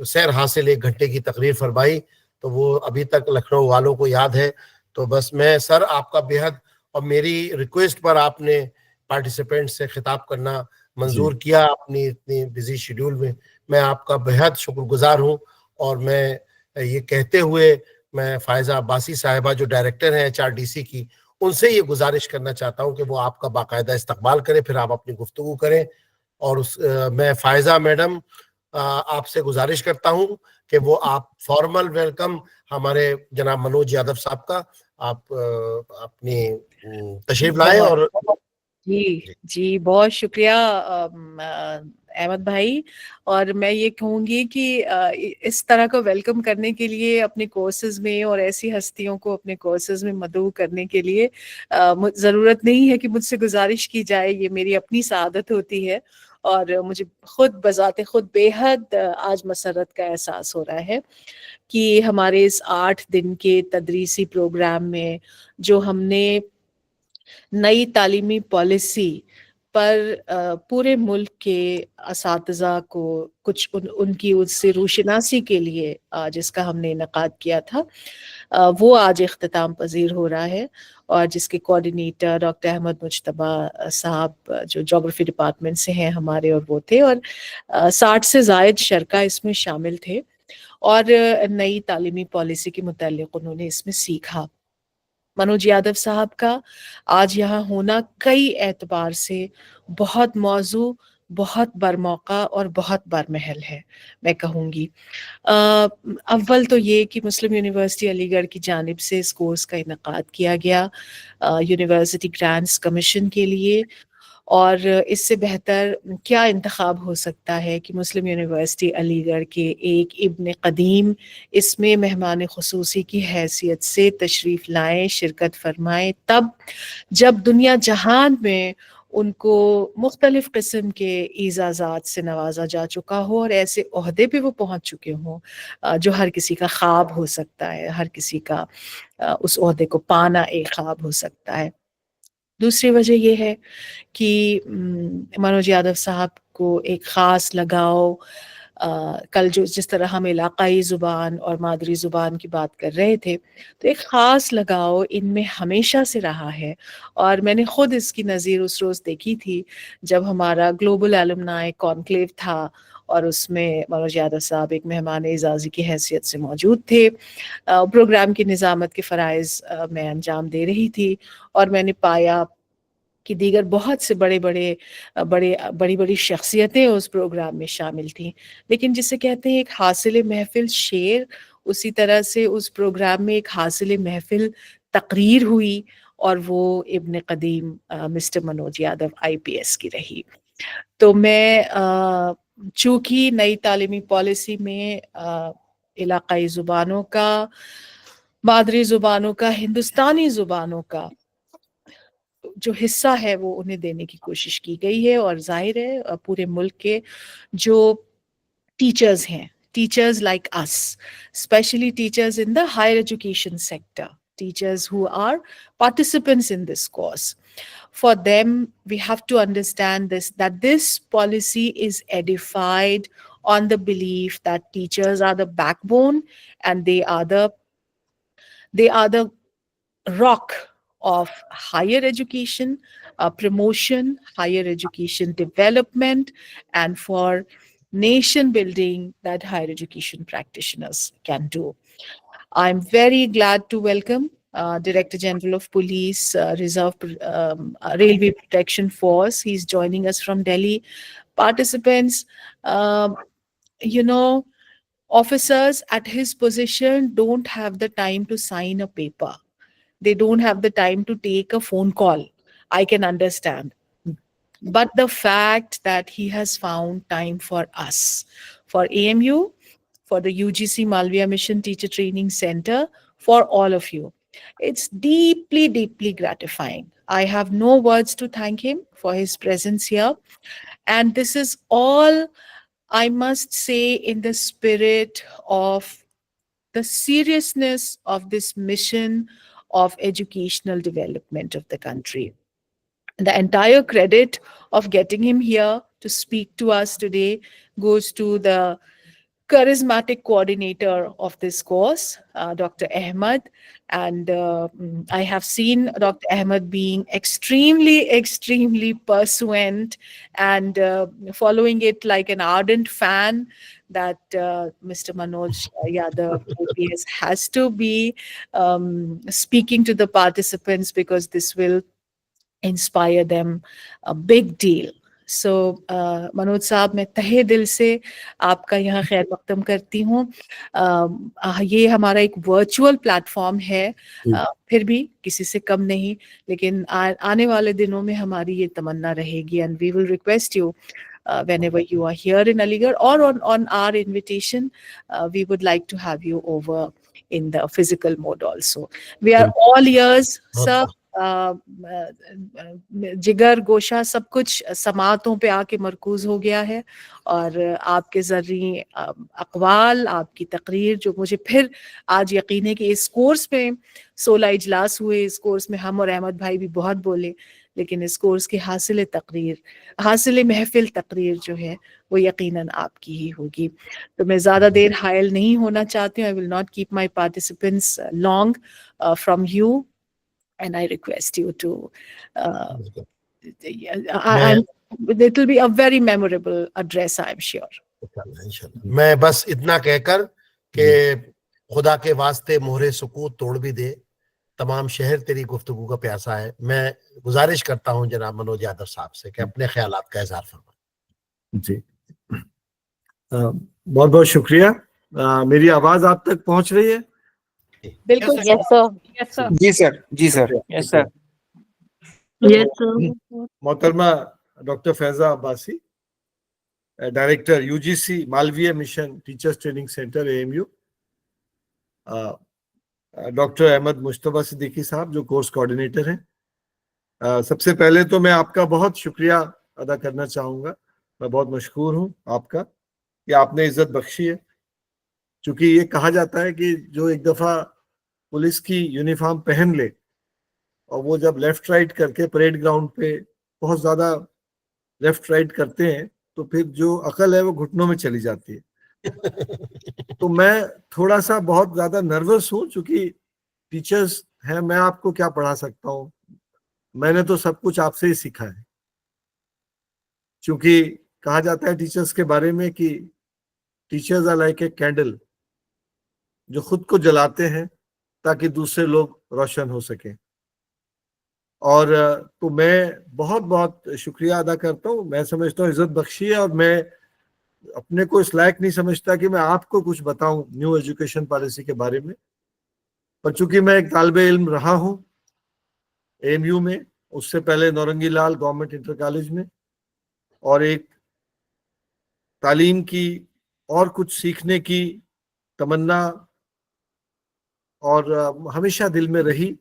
सैर हासिल 1 घंटे की तकरीर फरमाई, तो वो अभी तक लखनऊ वालों को याद है। तो बस मैं सर आपका बेहद, और मेरी रिक्वेस्ट पर आपने पार्टिसिपेंट से खिताब करना मंजूर किया अपनी इतनी बिजी शेड्यूल में, मैं आपका बेहद शुक्रगुजार हूँ। और मैं ये कहते हुए मैं फायजा अब्बासी साहिबा जो डायरेक्टर हैं HRDC की, उनसे ये गुजारिश करना चाहता हूँ कि वो आपका बाकायदा इस्तकबाल करें, फिर आप अपनी गुफ्तगू करें। और मैं फायजा मैडम आपसे गुजारिश करता हूँ कि वो आप फॉर्मल वेलकम हमारे जनाब मनोज यादव साहब का आप अपनी तशरीफ लाएं। और जी बहुत शुक्रिया अहमद भाई। और मैं ये कहूँगी कि इस तरह का वेलकम करने के लिए अपने कोर्सेज में और ऐसी हस्तियों को अपने कोर्सेज में मदऊ करने के लिए ज़रूरत नहीं है कि मुझसे गुजारिश की जाए, ये मेरी अपनी सादत होती है। और मुझे खुद बजाते खुद बेहद आज मसरत का एहसास हो रहा है कि हमारे इस 8 दिन के तदरीसी प्रोग्राम में जो हमने नई तालीमी पॉलिसी पर पूरे मुल्क के असातिज़ा को कुछ उनकी उससे रूशनासी के लिए जिसका हमने इनकाद किया था, वो आज इख्तिताम पजीर हो रहा है। और जिसके कोऑर्डिनेटर डॉक्टर अहमद मुज्तबा साहब जो जोग्राफी डिपार्टमेंट से हैं हमारे, और वो थे, और 60 से ज़ायद शरका इसमें शामिल थे और नई तालीमी पॉलिसी के मुताल्लिक़ उन्होंने इसमें सीखा। मनोज यादव साहब का आज यहाँ होना कई एतबार से बहुत मौजू, बहुत बरमौका और बहुत बरमहल है, मैं कहूँगी। अव्वल तो ये कि मुस्लिम यूनिवर्सिटी अलीगढ़ की जानिब से इस कोर्स का इनकाद किया गया यूनिवर्सिटी ग्रांट्स कमीशन के लिए, और इससे बेहतर क्या इंतखाब हो सकता है कि मुस्लिम यूनिवर्सिटी अलीगढ़ के एक इब्न क़दीम इसमें मेहमान ख़ुसूसी की हैसियत से तशरीफ़ लाएँ, शिरकत फरमाएँ, तब जब दुनिया जहान में उनको मुख्तलिफ़ किस्म के इजाज़ात से नवाजा जा चुका हो और ऐसे ओहदे पे वो पहुँच चुके हों जो हर किसी का ख्वाब हो सकता है, हर किसी का उस ओहदे को पाना एक ख्वाब हो सकता है। दूसरी वजह यह है कि मनोज यादव साहब को एक ख़ास लगाव कल जो जिस तरह हम इलाकाई ज़ुबान और मादरी ज़ुबान की बात कर रहे थे, तो एक ख़ास लगाव इनमें हमेशा से रहा है। और मैंने ख़ुद इसकी नज़ीर उस रोज़ देखी थी जब हमारा ग्लोबल एलुमनाई कॉन्क्लेव था और उसमें मनोज यादव साहब एक मेहमान एजाज़ी की हैसियत से मौजूद थे। प्रोग्राम की निज़ामत के फ़राइज़ मैं अंजाम दे रही थी और मैंने पाया कि दीगर बहुत से बड़ी बड़ी शख्सियतें उस प्रोग्राम में शामिल थीं, लेकिन जिसे कहते हैं एक हासिल महफिल शेर, उसी तरह से उस प्रोग्राम में एक हासिल महफिल तकरीर हुई और वो इब्न कदीम मिस्टर मनोज यादव IPS की रही। तो मैं चूँकि नई तालीमी पॉलिसी में इलाकाई ज़ुबानों का, मादरी ज़ुबानों का, हिंदुस्तानी ज़ुबानों का जो हिस्सा है वो उन्हें देने की कोशिश की गई है, और जाहिर है पूरे मुल्क के जो टीचर्स हैं, teachers like us, especially teachers in the higher education sector, teachers who are participants in this course. For them, we have to understand this, that this policy is edified on the belief that teachers are the backbone and they are the rock of higher education, promotion, higher education development, and for nation building that higher education practitioners can do. I'm very glad to welcome Director General of Police, Railway Protection Force. He's joining us from Delhi. Participants, you know, officers at his position don't have the time to sign a paper. They don't have the time to take a phone call. I can understand. But the fact that he has found time for us, for AMU, for the UGC Malviya Mission Teacher Training Center, for all of you, it's deeply, deeply gratifying. I have no words to thank him for his presence here. And this is all, I must say, in the spirit of the seriousness of this mission of educational development of the country. The entire credit of getting him here to speak to us today goes to the charismatic coordinator of this course, Dr. Ahmed. And I have seen Dr. Ahmed being extremely, extremely pursuant and following it like an ardent fan that Mr. Manoj Yadav IPS has to be speaking to the participants, because this will inspire them a big deal. So Manoj साहब, मैं तहे दिल से आपका यहाँ खैर मकदम करती हूँ। ये हमारा एक वर्चुअल प्लेटफॉर्म है, फिर भी किसी से कम नहीं, लेकिन आने वाले दिनों में हमारी ये तमन्ना रहेगी, and we will request you whenever you are here in Aligarh or on our invitation, we would like to have you over in the physical mode also. We are all ears, sir. जिगर गोशा सब कुछ समातों पे आके मरकूज हो गया है, और आपके ज़रिए अक़वाल, आपकी तकरीर, जो मुझे फिर आज यकीन है कि इस कोर्स में 16 इजलास हुए, इस कोर्स में हम और अहमद भाई भी बहुत बोले, लेकिन इस कोर्स की हासिल महफिल तकरीर जो है वो यकीनन आपकी ही होगी। तो मैं ज़्यादा देर हायल नहीं होना चाहती हूँ। I will not keep my participants long from you, and I request you to it will be a very memorable address, I'm sure. मैं बस इतना कहकर कि खुदा के वास्ते मोहरे सुकूत तोड़ भी दे, तमाम शहर तेरी गुफ्तगू का प्यासा है। मैं गुजारिश करता हूं जनाब मनोज यादव साहब से कि अपने ख्यालात का इजहार फरमाएं। जी, बहुत बहुत शुक्रिया। मेरी आवाज आप तक पहुंच रही है? बिल्कुल। यस सर, यस सर, जी सर, जी sir, yes sir, yes sir. मोहतरमा doctor Faiza Abbasi, director UGC Malviya mission teachers training centre AMU, doctor Ahmad Mujtaba Siddiqui साहब जो कोर्स कोऑर्डिनेटर हैं। सबसे पहले तो मैं आपका बहुत शुक्रिया अदा करना चाहूँगा। मैं बहुत मशकूर हूँ आपका कि आपने इज्जत बख्शी है। चूँकि ये कहा जाता है कि जो एक दफ़ा पुलिस की यूनिफॉर्म पहन ले और वो जब लेफ्ट राइट करके परेड ग्राउंड पे बहुत ज़्यादा लेफ्ट राइट करते हैं तो फिर जो अकल है वो घुटनों में चली जाती है। तो मैं थोड़ा सा बहुत ज्यादा नर्वस हूँ, क्योंकि टीचर्स हैं, मैं आपको क्या पढ़ा सकता हूँ, मैंने तो सब कुछ आपसे ही सीखा है। क्योंकि कहा जाता है टीचर्स के बारे में कि teachers are like a candle, जो खुद को जलाते हैं ताकि दूसरे लोग रोशन हो सके। और तो मैं बहुत बहुत शुक्रिया अदा करता हूँ। मैं समझता हूँ इज्जत बख्शी है, और मैं अपने को इस लायक नहीं समझता कि मैं आपको कुछ बताऊं न्यू एजुकेशन पॉलिसी के बारे में। पर चूंकि मैं एक तालिबे इल्म रहा हूं AMU में, उससे पहले नौरंगी लाल गवर्नमेंट इंटर कॉलेज में, और एक तालीम की और कुछ सीखने की तमन्ना और हमेशा दिल में रही।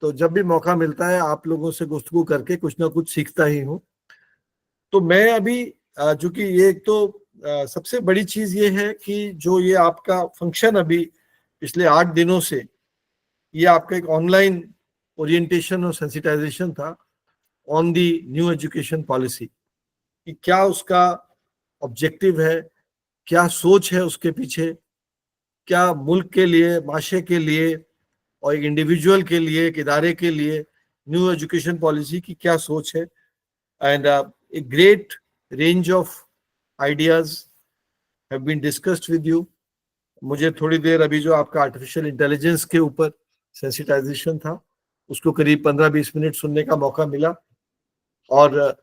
तो जब भी मौका मिलता है आप लोगों से गुफ्तगू करके कुछ ना कुछ सीखता ही हूँ। तो मैं अभी चूंकि ये एक तो सबसे बड़ी चीज ये है कि जो ये आपका फंक्शन अभी पिछले 8 दिनों से, ये आपका एक ऑनलाइन ओरिएंटेशन और सेंसिटाइजेशन था on the new education policy, कि क्या उसका ऑब्जेक्टिव है, क्या सोच है उसके पीछे, क्या मुल्क के लिए, माशरे के लिए और एक इंडिविजुअल के लिए, एक इदारे के लिए न्यू एजुकेशन पॉलिसी की क्या सोच है। And a great range of ideas have been discussed with you. मुझे थोड़ी देर अभी जो आपका आर्टिफिशियल इंटेलिजेंस के ऊपर सेंसिटाइजेशन था, उसको करीब 15-20 मिनट सुनने का मौका मिला। और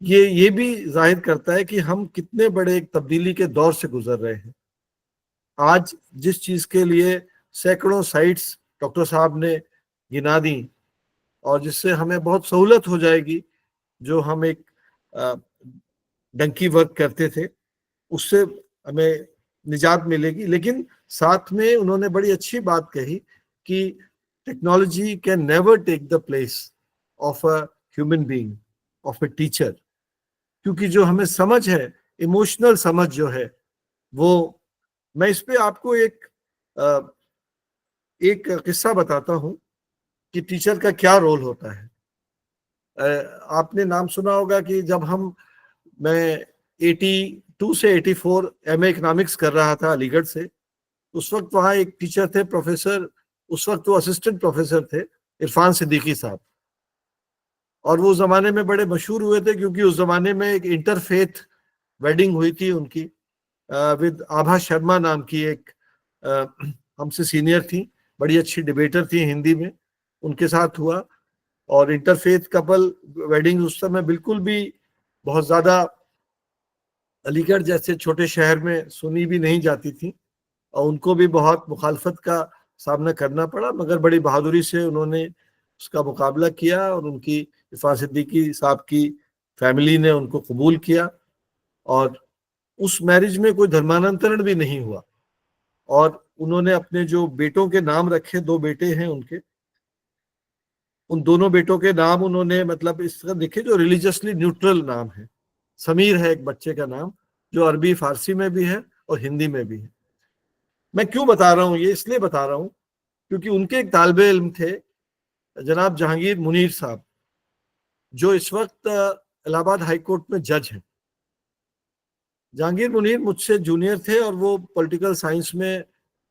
ये भी जाहिर करता है कि हम कितने बड़े एक तब्दीली के दौर से गुजर रहे हैं। आज जिस चीज के लिए सैकड़ों साइट्स डॉक्टर साहब ने गिना दी, और जिससे हमें बहुत सहूलत हो जाएगी, जो हम एक डंकी वर्क करते थे उससे हमें निजात मिलेगी। लेकिन साथ में उन्होंने बड़ी अच्छी बात कही कि technology can never take the place of a human being, of a teacher. क्योंकि जो हमें समझ है, इमोशनल समझ जो है, वो मैं इस पे आपको एक किस्सा बताता हूं कि टीचर का क्या रोल होता है। आपने नाम सुना होगा कि जब मैं 82 से 84 MA इकोनॉमिक्स कर रहा था अलीगढ़ से, उस वक्त वहाँ एक टीचर थे, प्रोफेसर, उस वक्त वो असिस्टेंट प्रोफेसर थे, इरफान सिद्दीकी साहब। और वो उस जमाने में बड़े मशहूर हुए थे क्योंकि उस जमाने में एक इंटरफेथ वेडिंग हुई थी उनकी विद आभा शर्मा नाम की एक हमसे सीनियर थी, बड़ी अच्छी डिबेटर थी हिंदी में, उनके साथ हुआ। और इंटरफेथ कपल वेडिंग उस समय बिल्कुल भी बहुत ज्यादा अलीगढ़ जैसे छोटे शहर में सुनी भी नहीं जाती थी, और उनको भी बहुत मुखालफत का सामना करना पड़ा, मगर बड़ी बहादुरी से उन्होंने उसका मुकाबला किया, और उनकी इरफान सिद्दीकी साहब की फैमिली ने उनको कबूल किया। और उस मैरिज में कोई धर्मांतरण भी नहीं हुआ, और उन्होंने अपने जो बेटों के नाम रखे, 2 बेटे हैं उनके, उन दोनों बेटों के नाम उन्होंने मतलब इस तरह लिखे जो रिलीजियसली न्यूट्रल नाम है। समीर है एक बच्चे का नाम, जो अरबी फारसी में भी है और हिंदी में भी है। मैं क्यों बता रहा हूँ ये, इसलिए बता रहा हूँ क्योंकि उनके एक तालिबे इल्म थे जनाब जहांगीर मुनीर साहब, जो इस वक्त इलाहाबाद हाई कोर्ट में जज हैं। जहांगीर मुनीर मुझसे जूनियर थे, और वो पॉलिटिकल साइंस में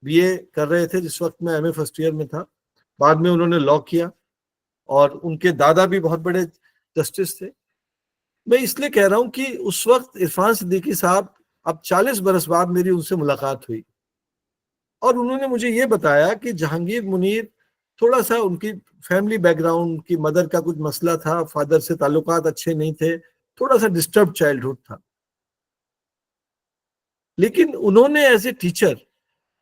BA कर रहे थे जिस वक्त मैं MA फर्स्ट ईयर में था। बाद में उन्होंने लॉ किया, और उनके दादा भी बहुत बड़े जस्टिस थे। मैं इसलिए कह रहा हूं कि उस वक्त इरफान सिद्दीकी साहब, अब 40 बरस बाद मेरी उनसे मुलाकात हुई, और उन्होंने मुझे ये बताया कि जहांगीर मुनीर थोड़ा सा, उनकी फैमिली बैकग्राउंड, उनकी मदर का कुछ मसला था, फादर से ताल्लुकात अच्छे नहीं थे, थोड़ा सा डिस्टर्ब चाइल्डहुड था। लेकिन उन्होंने एज ए टीचर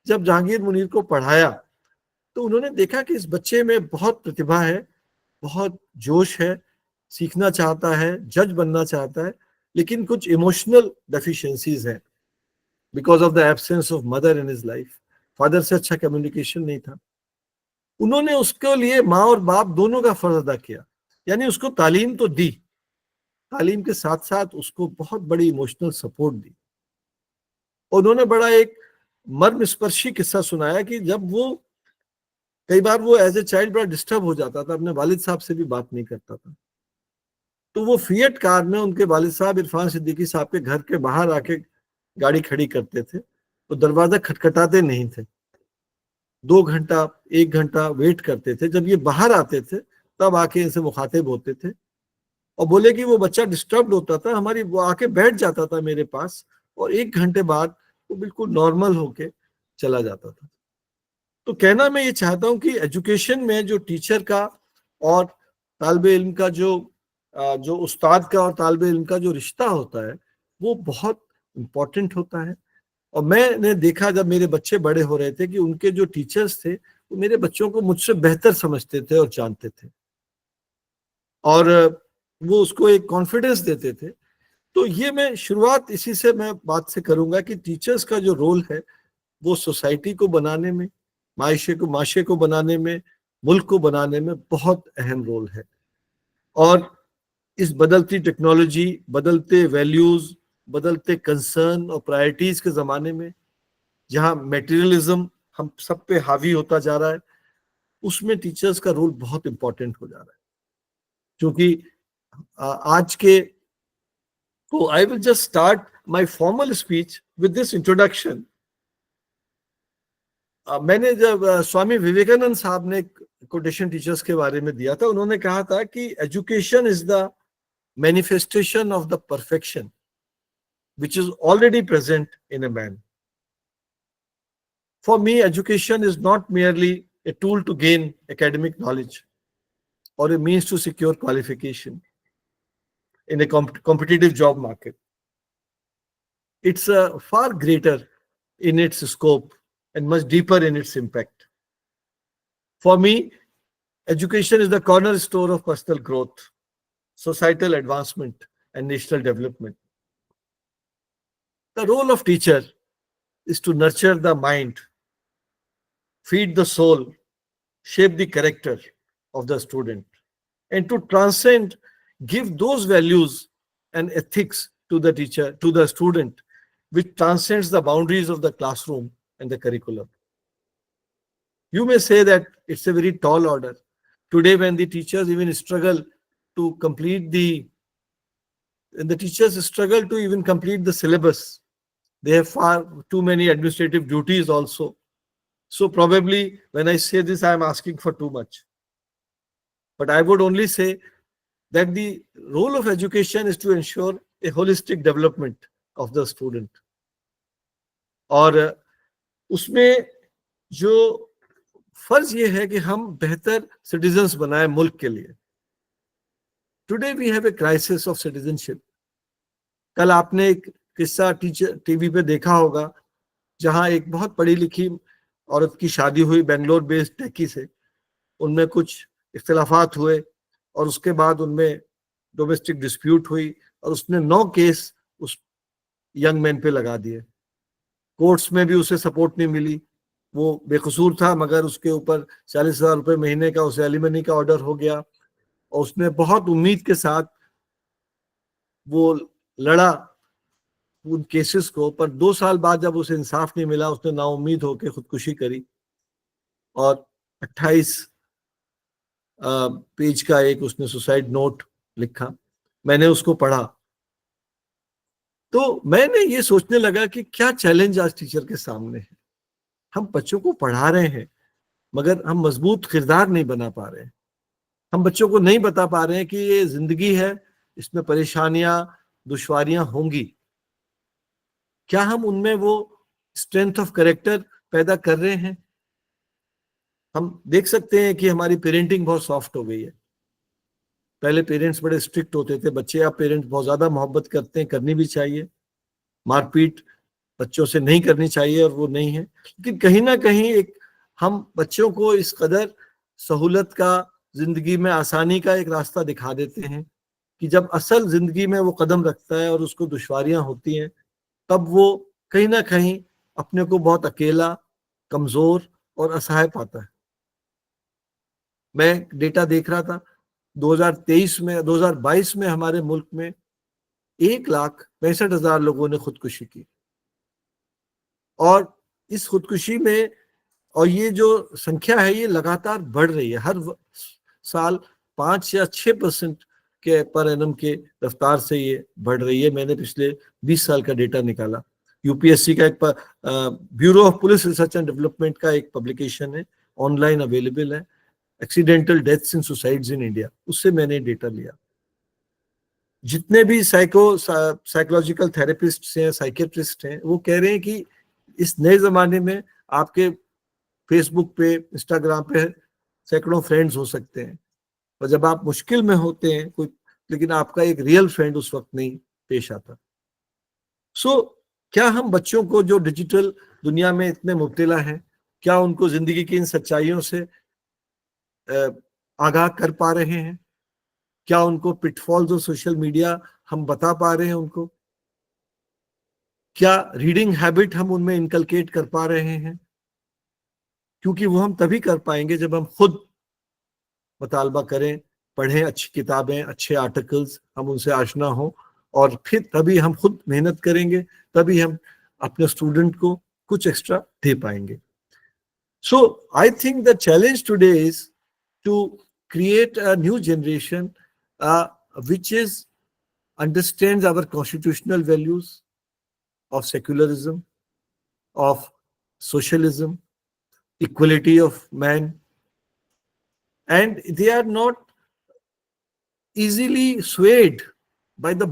जब जहांगीर मुनीर को पढ़ाया, तो उन्होंने देखा कि इस बच्चे में बहुत प्रतिभा है, बहुत जोश है, सीखना चाहता है, जज बनना चाहता है, लेकिन कुछ इमोशनल डेफिशिएंसीज हैं because of the absence of mother in his life. Father से अच्छा कम्युनिकेशन नहीं था। उन्होंने उसके लिए माँ और बाप दोनों का फर्ज अदा किया, यानी उसको तालीम तो दी, तालीम के साथ साथ उसको बहुत बड़ी इमोशनल सपोर्ट दी। उन्होंने बड़ा एक मर्मस्पर्शी किस्सा सुनाया कि जब वो, कई बार वो एज ए चाइल्ड बड़ा डिस्टर्ब हो जाता था, अपने वालिद साहब से भी बात नहीं करता था, तो वो फिएट कार में उनके वालिद साहब इरफान सिद्दीकी साहब के घर के बाहर आके गाड़ी खड़ी करते थे, तो दरवाजा खटखटाते नहीं थे, 2 घंटा 1 घंटा वेट करते थे। जब ये बाहर आते थे तब आके इनसे मुखातिब होते थे और बोले कि वो बच्चा डिस्टर्ब होता था, वो आके बैठ जाता था मेरे पास और 1 घंटे बाद वो बिल्कुल नॉर्मल होके चला जाता था। तो कहना मैं ये चाहता हूँ कि एजुकेशन में जो टीचर का और तालिबे इल्म का जो उस्ताद का और तालिबे इल्म का जो रिश्ता होता है वो बहुत इम्पोर्टेंट होता है। और मैंने देखा जब मेरे बच्चे बड़े हो रहे थे कि उनके जो टीचर्स थे वो मेरे बच्चों को मुझसे बेहतर समझते थे और जानते थे और वो उसको एक कॉन्फिडेंस देते थे। तो ये मैं शुरुआत इसी से मैं बात से करूंगा कि टीचर्स का जो रोल है वो सोसाइटी को बनाने में, माशरे को बनाने में, मुल्क को बनाने में बहुत अहम रोल है। और इस बदलती टेक्नोलॉजी, बदलते वैल्यूज, बदलते कंसर्न और प्रायोरिटीज के जमाने में जहां मटेरियलिज्म हम सब पे हावी होता जा रहा है, उसमें टीचर्स का रोल बहुत इंपॉर्टेंट हो जा रहा है। क्योंकि आज के तो I will just start my formal speech with this introduction. मैंने जब स्वामी विवेकानंद साहब ने कोटेशन टीचर्स के बारे में दिया था, उन्होंने कहा था कि education is the manifestation of the perfection which is already present in a man. For me, education is not merely a tool to gain academic knowledge or a means to secure qualification in a competitive job market. It's far greater in its scope and much deeper in its impact. For me, education is the cornerstone of personal growth, societal advancement, and national development. The role of teacher is to nurture the mind, feed the soul, shape the character of the student, and to transcend, give those values and ethics to the teacher, to the student, which transcends the boundaries of the classroom and the curriculum. You may say that it's a very tall order. Today, when the teachers even struggle to complete the syllabus, they have far too many administrative duties also. So probably when I say this, I am asking for too much. But I would only say that the role of education is to ensure a holistic development of the student. और उसमें जो फर्ज ये है कि हम बेहतर citizens बनाए मुल्क के लिए। Today we have a crisis of citizenship. कल आपने एक किस्सा टीवी पे देखा होगा जहां एक बहुत पढ़ी लिखी औरत की शादी हुई बेंगलोर बेस्ड टेकी से। उनमें कुछ इख्तिलाफात हुए और उसके बाद उनमें डोमेस्टिक डिस्प्यूट हुई और उसने 9 केस उस यंग मैन पे लगा दिए। कोर्ट्स में भी उसे सपोर्ट नहीं मिली, वो बेकसूर था, मगर उसके ऊपर 40,000 रुपये महीने का उसे एलिमनी का ऑर्डर हो गया और उसने बहुत उम्मीद के साथ वो लड़ा उन केसेस को। पर 2 साल बाद जब उसे इंसाफ नहीं मिला, उसने नाउम्मीद होकर खुदकुशी करी और 28 पेज का एक उसने सुसाइड नोट लिखा। मैंने उसको पढ़ा तो मैंने ये सोचने लगा कि क्या चैलेंज आज टीचर के सामने है। हम बच्चों को पढ़ा रहे हैं मगर हम मजबूत किरदार नहीं बना पा रहे हैं। हम बच्चों को नहीं बता पा रहे हैं कि ये जिंदगी है, इसमें परेशानियां दुश्वारियां होंगी। क्या हम उनमें वो स्ट्रेंथ ऑफ कैरेक्टर पैदा कर रहे हैं? हम देख सकते हैं कि हमारी पेरेंटिंग बहुत सॉफ्ट हो गई है। पहले पेरेंट्स बड़े स्ट्रिक्ट होते थे बच्चे, अब पेरेंट्स बहुत ज्यादा मोहब्बत करते हैं, करनी भी चाहिए। मारपीट बच्चों से नहीं करनी चाहिए और वो नहीं है, लेकिन कहीं ना कहीं एक हम बच्चों को इस कदर सहूलत का, जिंदगी में आसानी का एक रास्ता दिखा देते हैं कि जब असल जिंदगी में वो कदम रखता है और उसको दुश्वारियां होती हैं, तब वो कहीं ना कहीं अपने को बहुत अकेला, कमजोर और असहाय पाता है। मैं डेटा देख रहा था 2022 में हमारे मुल्क में 1,65,000 लोगों ने खुदकुशी की और इस खुदकुशी में, और ये जो संख्या है ये लगातार बढ़ रही है। हर साल 5 या 6% के पर एनम के रफ्तार से ये बढ़ रही है। मैंने पिछले 20 साल का डेटा निकाला। यूपीएससी का एक bureau of police research and development का एक पब्लिकेशन है, ऑनलाइन अवेलेबल है, accidental deaths in suicides in India, उससे मैंने डेटा लिया। जितने भी साइकोलॉजिकल थेरेपिस्ट हैं, साइकेट्रिस्ट हैं, वो कह रहे हैं कि इस नए जमाने में आपके फेसबुक पे, इंस्टाग्राम पे सैकड़ों फ्रेंड्स हो सकते हैं, और जब आप मुश्किल में होते हैं कोई, लेकिन आपका एक रियल फ्रेंड उस वक्त नहीं पेश आता। क्या हम बच्चों को जो डिजिटल दुनिया में इतने मुब्तला हैं, क्या उनको जिंदगी की इन सच्चाइयों से आगाह कर पा रहे हैं? क्या उनको पिटफॉल्स ऑफ सोशल मीडिया हम बता पा रहे हैं उनको? क्या रीडिंग हैबिट हम उनमें इनकलकेट कर पा रहे हैं? क्योंकि वो हम तभी कर पाएंगे जब हम खुद मुतालबा करें, पढ़ें अच्छी किताबें, अच्छे आर्टिकल्स, हम उनसे आशना हो, और फिर तभी हम खुद मेहनत करेंगे, तभी हम अपने स्टूडेंट को कुछ एक्स्ट्रा दे पाएंगे। So I think the challenge today is to create a new generation which understands our constitutional values of secularism, of socialism, equality of man, and they are not easily swayed by the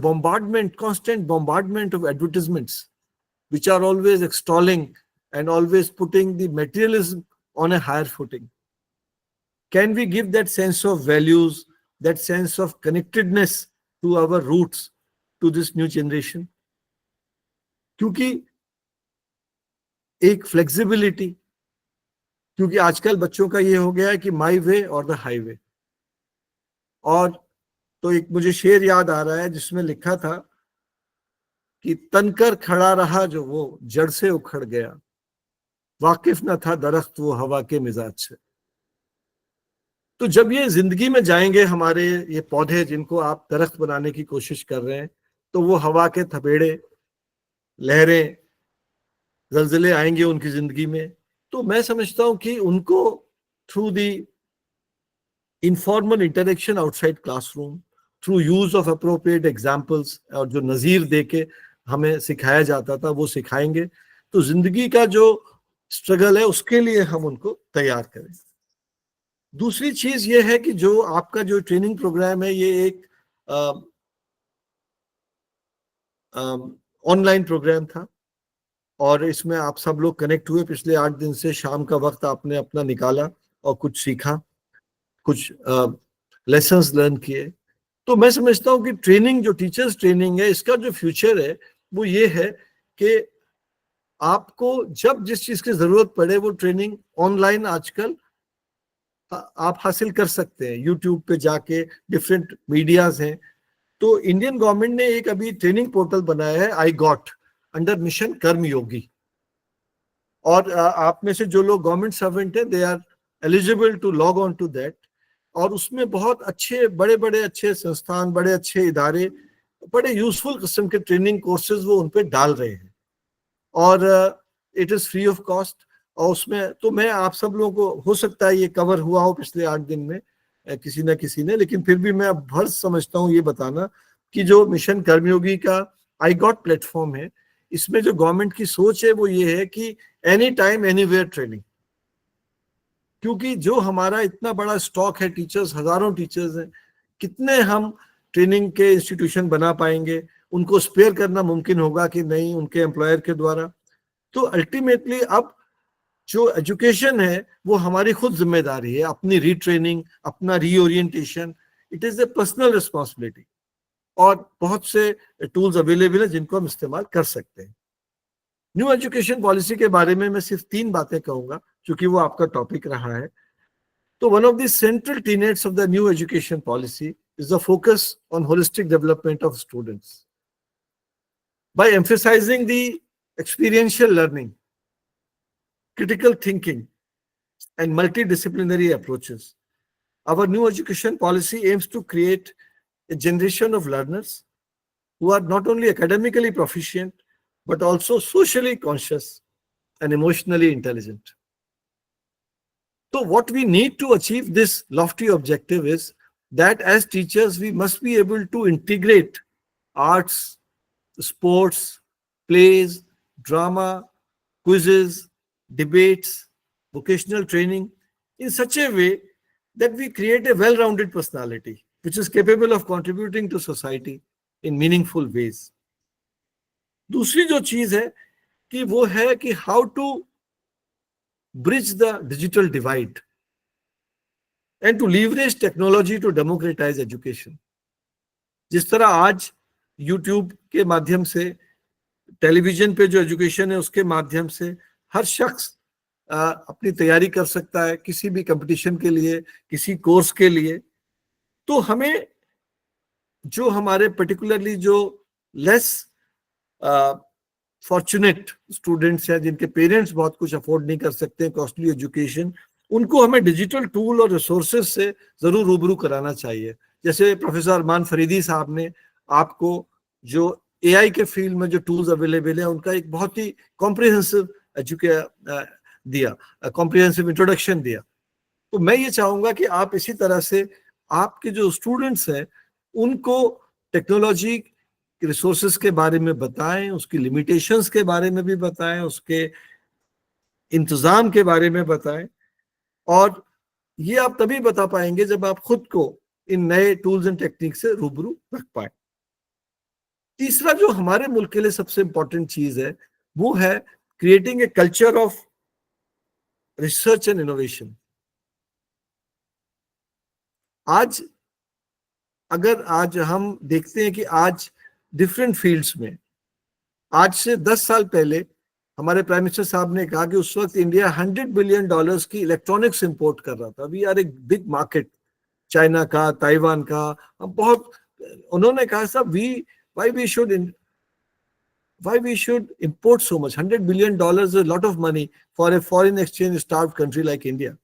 constant bombardment of advertisements, which are always extolling and always putting the materialism on a higher footing. Can we give that sense of values, that sense of connectedness to our roots to this new generation? क्योंकि एक flexibility, क्योंकि आजकल बच्चों का ये हो गया है कि माई वे और द हाईवे। और तो एक मुझे शेर याद आ रहा है जिसमें लिखा था कि तनकर खड़ा रहा जो वो जड़ से उखड़ गया, वाकिफ न था दरख्त वो हवा के मिजाज से। तो जब ये जिंदगी में जाएंगे हमारे ये पौधे जिनको आप दरख्त बनाने की कोशिश कर रहे हैं, तो वो हवा के थपेड़े, लहरें, जल्जले आएंगे उनकी जिंदगी में। तो मैं समझता हूं कि उनको through the informal interaction outside classroom, through use of appropriate examples, और जो नज़ीर दे के हमें सिखाया जाता था वो सिखाएंगे, तो जिंदगी का जो स्ट्रगल है उसके लिए हम उनको तैयार करें। दूसरी चीज ये है कि जो आपका जो ट्रेनिंग प्रोग्राम है, ये एक ऑनलाइन प्रोग्राम था, और इसमें आप सब लोग कनेक्ट हुए। पिछले 8 दिन से शाम का वक्त आपने अपना निकाला और कुछ सीखा, कुछ लेसन्स लर्न किए। तो मैं समझता हूँ कि ट्रेनिंग, जो टीचर्स ट्रेनिंग है, इसका जो फ्यूचर है वो ये है कि आपको जब जिस चीज की जरूरत पड़े वो ट्रेनिंग ऑनलाइन आजकल आप हासिल कर सकते हैं। यूट्यूब पे जाके डिफरेंट मीडियाज हैं। तो इंडियन गवर्नमेंट ने एक अभी ट्रेनिंग पोर्टल बनाया है, iGOT, under mission Karmayogi, और आप में से जो लोग गवर्नमेंट सर्वेंट हैं, they are eligible to log on to that. और उसमें बहुत अच्छे बड़े बड़े अच्छे संस्थान, बड़े अच्छे इदारे, बड़े यूजफुल किस्म के ट्रेनिंग कोर्सेज वो उन पे डाल रहे हैं, और it is free of cost. और उसमें तो मैं आप सब लोगों को, हो सकता है ये कवर हुआ हो पिछले 8 दिन में किसी न किसी ने, लेकिन फिर भी मैं अब भर समझता हूँ ये बताना कि जो मिशन कर्मयोगी का आई गॉट प्लेटफॉर्म है, इसमें जो गवर्नमेंट की सोच है वो ये है कि एनी टाइम एनीवेयर ट्रेनिंग। क्योंकि जो हमारा इतना बड़ा स्टॉक है, टीचर्स, हजारों टीचर्स हैं, कितने हम ट्रेनिंग के इंस्टीट्यूशन बना पाएंगे? उनको स्पेयर करना मुमकिन होगा कि नहीं उनके एम्प्लॉयर के द्वारा? तो अल्टीमेटली अब जो एजुकेशन है वो हमारी खुद जिम्मेदारी है, अपनी रीट्रेनिंग, अपना reorientation, it is a personal responsibility. और बहुत से टूल्स अवेलेबल है जिनको हम इस्तेमाल कर सकते हैं। न्यू एजुकेशन पॉलिसी के बारे में मैं सिर्फ 3 बातें कहूंगा क्योंकि वो आपका टॉपिक रहा है। तो one of the central tenets of the new education policy is the focus on holistic development of students. By emphasizing the experiential learning, critical thinking, and multidisciplinary approaches, our new education policy aims to create a generation of learners who are not only academically proficient, but also socially conscious and emotionally intelligent. So what we need to achieve this lofty objective is that as teachers we must be able to integrate arts, sports, plays, drama, quizzes, debates, vocational training in such a way that we create a well-rounded personality which is capable of contributing to society in meaningful ways. दूसरी जो चीज है कि वो है कि how to bridge the digital divide and to leverage technology to democratize education. जिस तरह आज YouTube के माध्यम से, टेलीविजन पे जो एजुकेशन है उसके माध्यम से हर शख्स अपनी तैयारी कर सकता है किसी भी कंपटीशन के लिए, किसी कोर्स के लिए, तो हमें जो हमारे पर्टिकुलरली जो लेस फॉर्चुनेट स्टूडेंट्स हैं जिनके पेरेंट्स बहुत कुछ अफोर्ड नहीं कर सकते कॉस्टली एजुकेशन, उनको हमें डिजिटल टूल और रिसोर्सेज से जरूर रूबरू कराना चाहिए. जैसे प्रोफेसर अरमान फरीदी साहब ने आपको जो एआई के फील्ड में जो टूल्स अवेलेबल है उनका एक बहुत ही कॉम्प्रिहेंसिव कॉम्प्रिहेंसिव इंट्रोडक्शन दिया. तो मैं ये चाहूंगा कि आप इसी तरह से आपके जो स्टूडेंट्स हैं उनको टेक्नोलॉजी रिसोर्सेज के बारे में बताएं, उसकी लिमिटेशंस के बारे में भी बताएं, उसके इंतजाम के बारे में बताएं. और ये आप तभी बता पाएंगे जब आप खुद को इन नए टूल्स एंड टेक्निक से रूबरू रख पाए. तीसरा जो हमारे मुल्क के लिए सबसे इंपॉर्टेंट चीज है वो है creating a culture of research and innovation. आज हम देखते हैं कि आज डिफरेंट फील्ड्स में, आज से 10 साल पहले हमारे प्राइम मिनिस्टर साहब ने कहा कि उस वक्त इंडिया $100 बिलियन की इलेक्ट्रॉनिक्स इंपोर्ट कर रहा था. We are a big market, China का, ताइवान का, बहुत. उन्होंने कहा साहब why we should import so much. $100 billion is a lot of money for a foreign exchange starved country like India.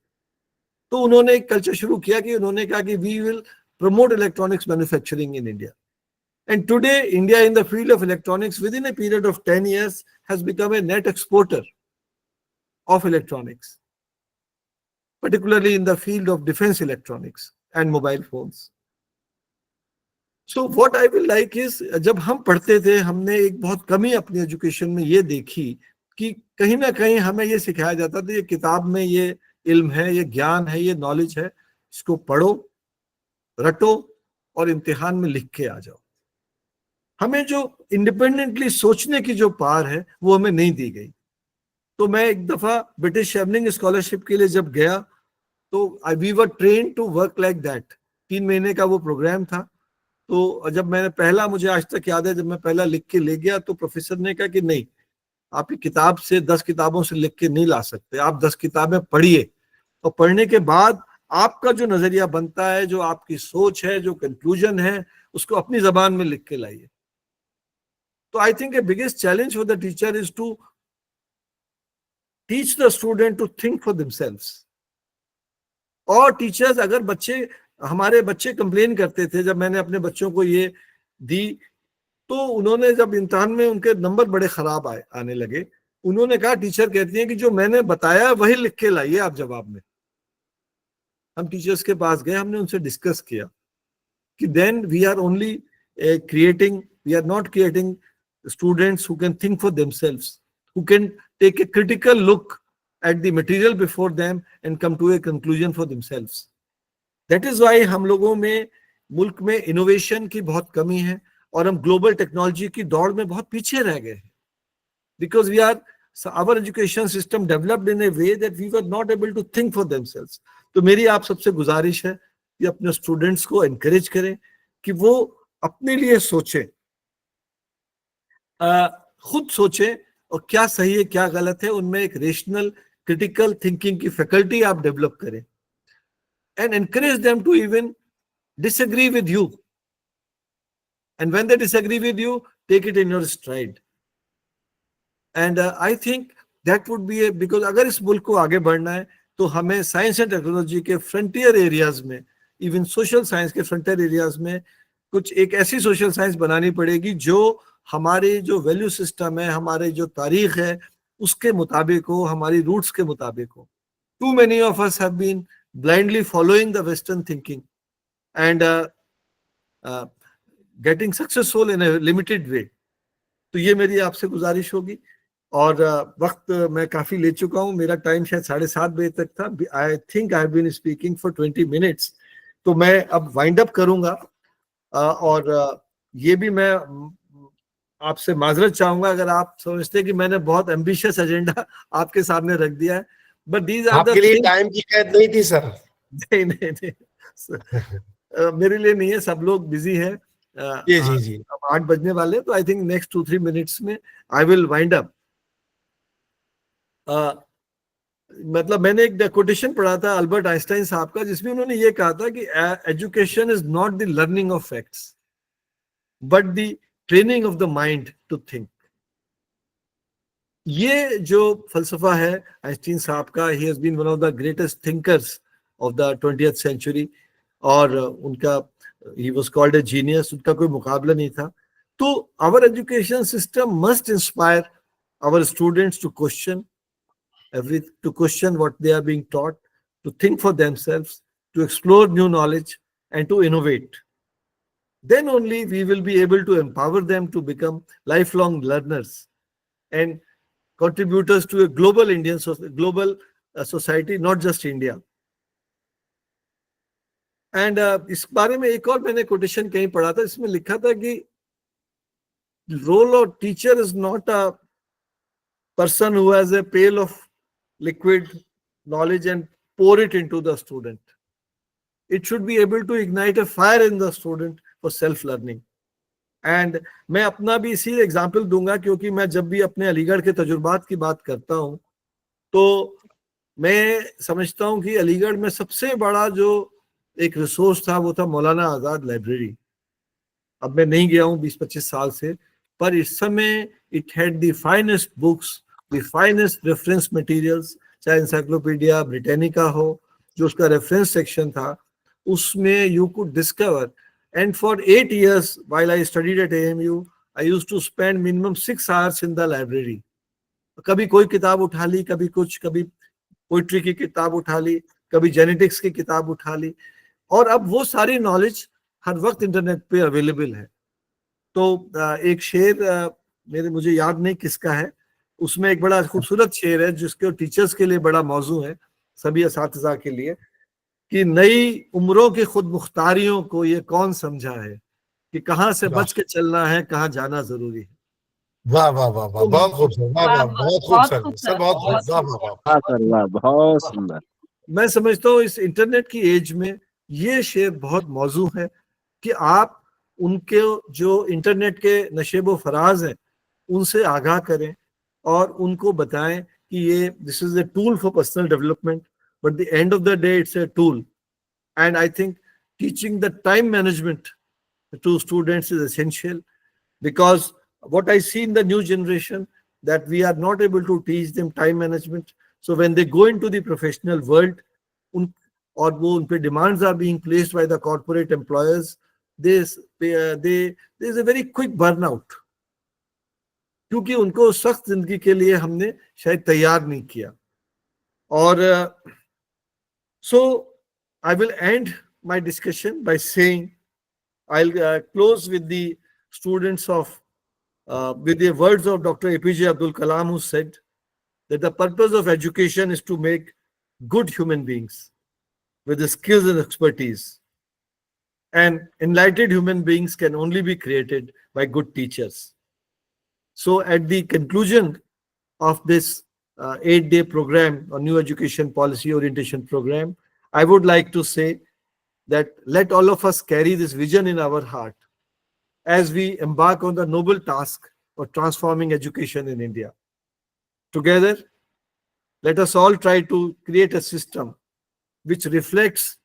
तो उन्होंने एक कल्चर शुरू किया कि उन्होंने कहा कि we will promote electronics manufacturing in India. And today India in the field of electronics within a period of 10 years has become a net exporter of electronics, particularly in the field of defense electronics and mobile phones. So what I will like is, जब हम पढ़ते थे हमने एक बहुत कमी अपनी education में ये देखी कि कहीं ना कहीं हमें ये सिखाया जाता था ये किताब में ये इल्म है, ये ज्ञान है, ये नॉलेज है, इसको पढ़ो, रटो और इम्तिहान में लिख के आ जाओ. हमें जो इंडिपेंडेंटली सोचने की जो पावर है वो हमें नहीं दी गई. तो मैं एक दफा ब्रिटिश शेवनिंग स्कॉलरशिप के लिए जब गया तो we were train to work like that. 3 महीने का वो प्रोग्राम था. तो जब मैंने पहला, मुझे आज तक याद है, जब मैं पहला लिख के ले गया तो प्रोफेसर ने कहा कि नहीं, आप ये किताब से 10 किताबों से लिख के नहीं ला सकते, आप 10 किताबें पढ़िए और पढ़ने के बाद आपका जो नजरिया बनता है, जो आपकी सोच है, जो कंक्लूजन है, उसको अपनी जबान में लिख के लाइए. तो I think a biggest challenge for the teacher is to teach the student to think for themselves. और टीचर्स, अगर हमारे बच्चे कंप्लेन करते थे, जब मैंने अपने बच्चों को ये दी तो उन्होंने, जब इम्तिहान में उनके नंबर बड़े खराब आने लगे, उन्होंने कहा, टीचर कहती है कि जो मैंने बताया वही लिख के लाइए आप जवाब में. हम टीचर्स के पास गए, हमने उनसे डिस्कस किया कि then we are only we are not creating students who can think for themselves, who can take a critical look at the material before them and come to a conclusion for themselves. That is why हम लोगों में, मुल्क में innovation की बहुत कमी है और हम ग्लोबल टेक्नोलॉजी की दौड़ में बहुत पीछे रह गए हैं. Because our education system developed in a way that we were not able to think for themselves. तो मेरी आप सबसे गुजारिश है कि अपने स्टूडेंट्स को एनकरेज करें कि वो अपने लिए सोचें, खुद सोचें और क्या सही है क्या गलत है, उनमें एक रेशनल क्रिटिकल थिंकिंग की फैकल्टी आप डेवलप करें. And encourage them to even disagree with you. And when they disagree with you, take it in your stride. And I think that would be because अगर इस मुल्क को आगे बढ़ना है तो हमें साइंस एंड टेक्नोलॉजी के फ्रंटियर एरियाज में, इवन सोशल साइंस के फ्रंटियर एरियाज में कुछ एक ऐसी सोशल साइंस बनानी पड़ेगी जो हमारे जो वैल्यू सिस्टम है, हमारे जो तारीख है, उसके मुताबिक हो, हमारी रूट्स के मुताबिक हो. Too many of us have been blindly following the Western thinking and getting successful in a limited way. तो ये मेरी आपसे गुजारिश होगी। और वक्त मैं काफी ले चुका हूँ, मेरा टाइम शायद 7:30 बजे तक था। I think I have been speaking for 20 minutes, तो मैं अब वाइंड अप करूंगा। और ये भी मैं आपसे माजरत चाहूंगा अगर आप समझते हैं कि मैंने बहुत एम्बिशियस एजेंडा आपके सामने रख दिया है, बट दीज आर आपके लिए टाइम की कैद नहीं थी सर। नहीं नहीं नहीं मेरे लिए नहीं है, सब लोग बिजी हैं। जी जी जी। अब 8 बजने वाले, तो आई थिंक नेक्स्ट 2-3 मिनट्स में आई विल वाइंड अप। मतलब मैंने एक कोटेशन पढ़ा था अल्बर्ट आइंस्टाइन साहब का, जिसमें उन्होंने ये कहा था कि education is not the learning of facts but the training of the mind to think. ये जो फलसफा है आइंस्टीन साहब का, he has been one of the greatest thinkers of the 20th century, और उनका he was called a genius, उनका कोई मुकाबला नहीं था। तो our education system must inspire our students to question to question what they are being taught, to think for themselves, to explore new knowledge, and to innovate. Then only we will be able to empower them to become lifelong learners and contributors to a global global society, not just India. And इस बारे में एक और मैंने quotation कहीं पढ़ा था, इसमें लिखा था कि role of teacher is not a person who has a pail of liquid knowledge and pour it into the student. It should be able to ignite a fire in the student for self learning. And मैं अपना भी इसी example दूंगा, क्योंकि मैं जब भी अपने अलीगढ़ के तजुर्बात की बात करता हूं तो मैं समझता हूं कि अलीगढ़ में सबसे बड़ा जो एक रिसोर्स था वो था मौलाना आजाद लाइब्रेरी। अब मैं नहीं गया हूं 20-25 साल से, पर इस समय it had the finest books, the finest reference materials, चाहे encyclopedia britannica हो, जो उसका reference section था, उसमें you could discover. And for 8 years while I studied at AMU, I used to spend minimum 6 hours in the library. कभी कोई किताब उठा ली, कभी कुछ, कभी पोइट्री की किताब उठा ली, कभी जेनेटिक्स की किताब उठा ली, और अब वो सारी नॉलेज हर वक्त इंटरनेट पे अवेलेबल है। तो एक शेर मुझे याद नहीं किसका है, उसमें एक बड़ा खूबसूरत शेर है जिसके टीचर्स के लिए बड़ा मौजू है, सभी असातिज़ा के लिए, कि नई उम्रों की खुद मुख्तारियों को ये कौन समझा है कि कहाँ से बच के चलना है, कहाँ जाना जरूरी है। वाह वाह वाह वाह, बहुत खूबसूरत, वाह वाह, बहुत खूब सर, बहुत खूब, वाह वाह वाह सर, वाह, बहुत सुंदर। मैं समझता हूँ इस इंटरनेट की एज में ये शेर बहुत मौजू है कि आप उनके जो इंटरनेट के नशेबो फराज हैं उनसे आगाह करें और उनको बताएं कि ये this is a tool for personal development, but the end of the day it's a tool. And I think teaching the time management to students is essential, because what I see in the new generation that we are not able to teach them time management. So when they go into the professional world, और वो उन पे demands are being placed by the corporate employers, there's a very quick burnout, क्योंकि उनको सख्त जिंदगी के लिए हमने शायद तैयार नहीं किया। और so I will end my discussion by saying I'll close with the students of with the words of Dr. APJ Abdul Kalam, who said that the purpose of education is to make good human beings with the skills and expertise, and enlightened human beings can only be created by good teachers. So at the conclusion of this 8-day program or new education policy orientation program, I would like to say that let all of us carry this vision in our heart as we embark on the noble task of transforming education in India. Together, let us all try to create a system which reflects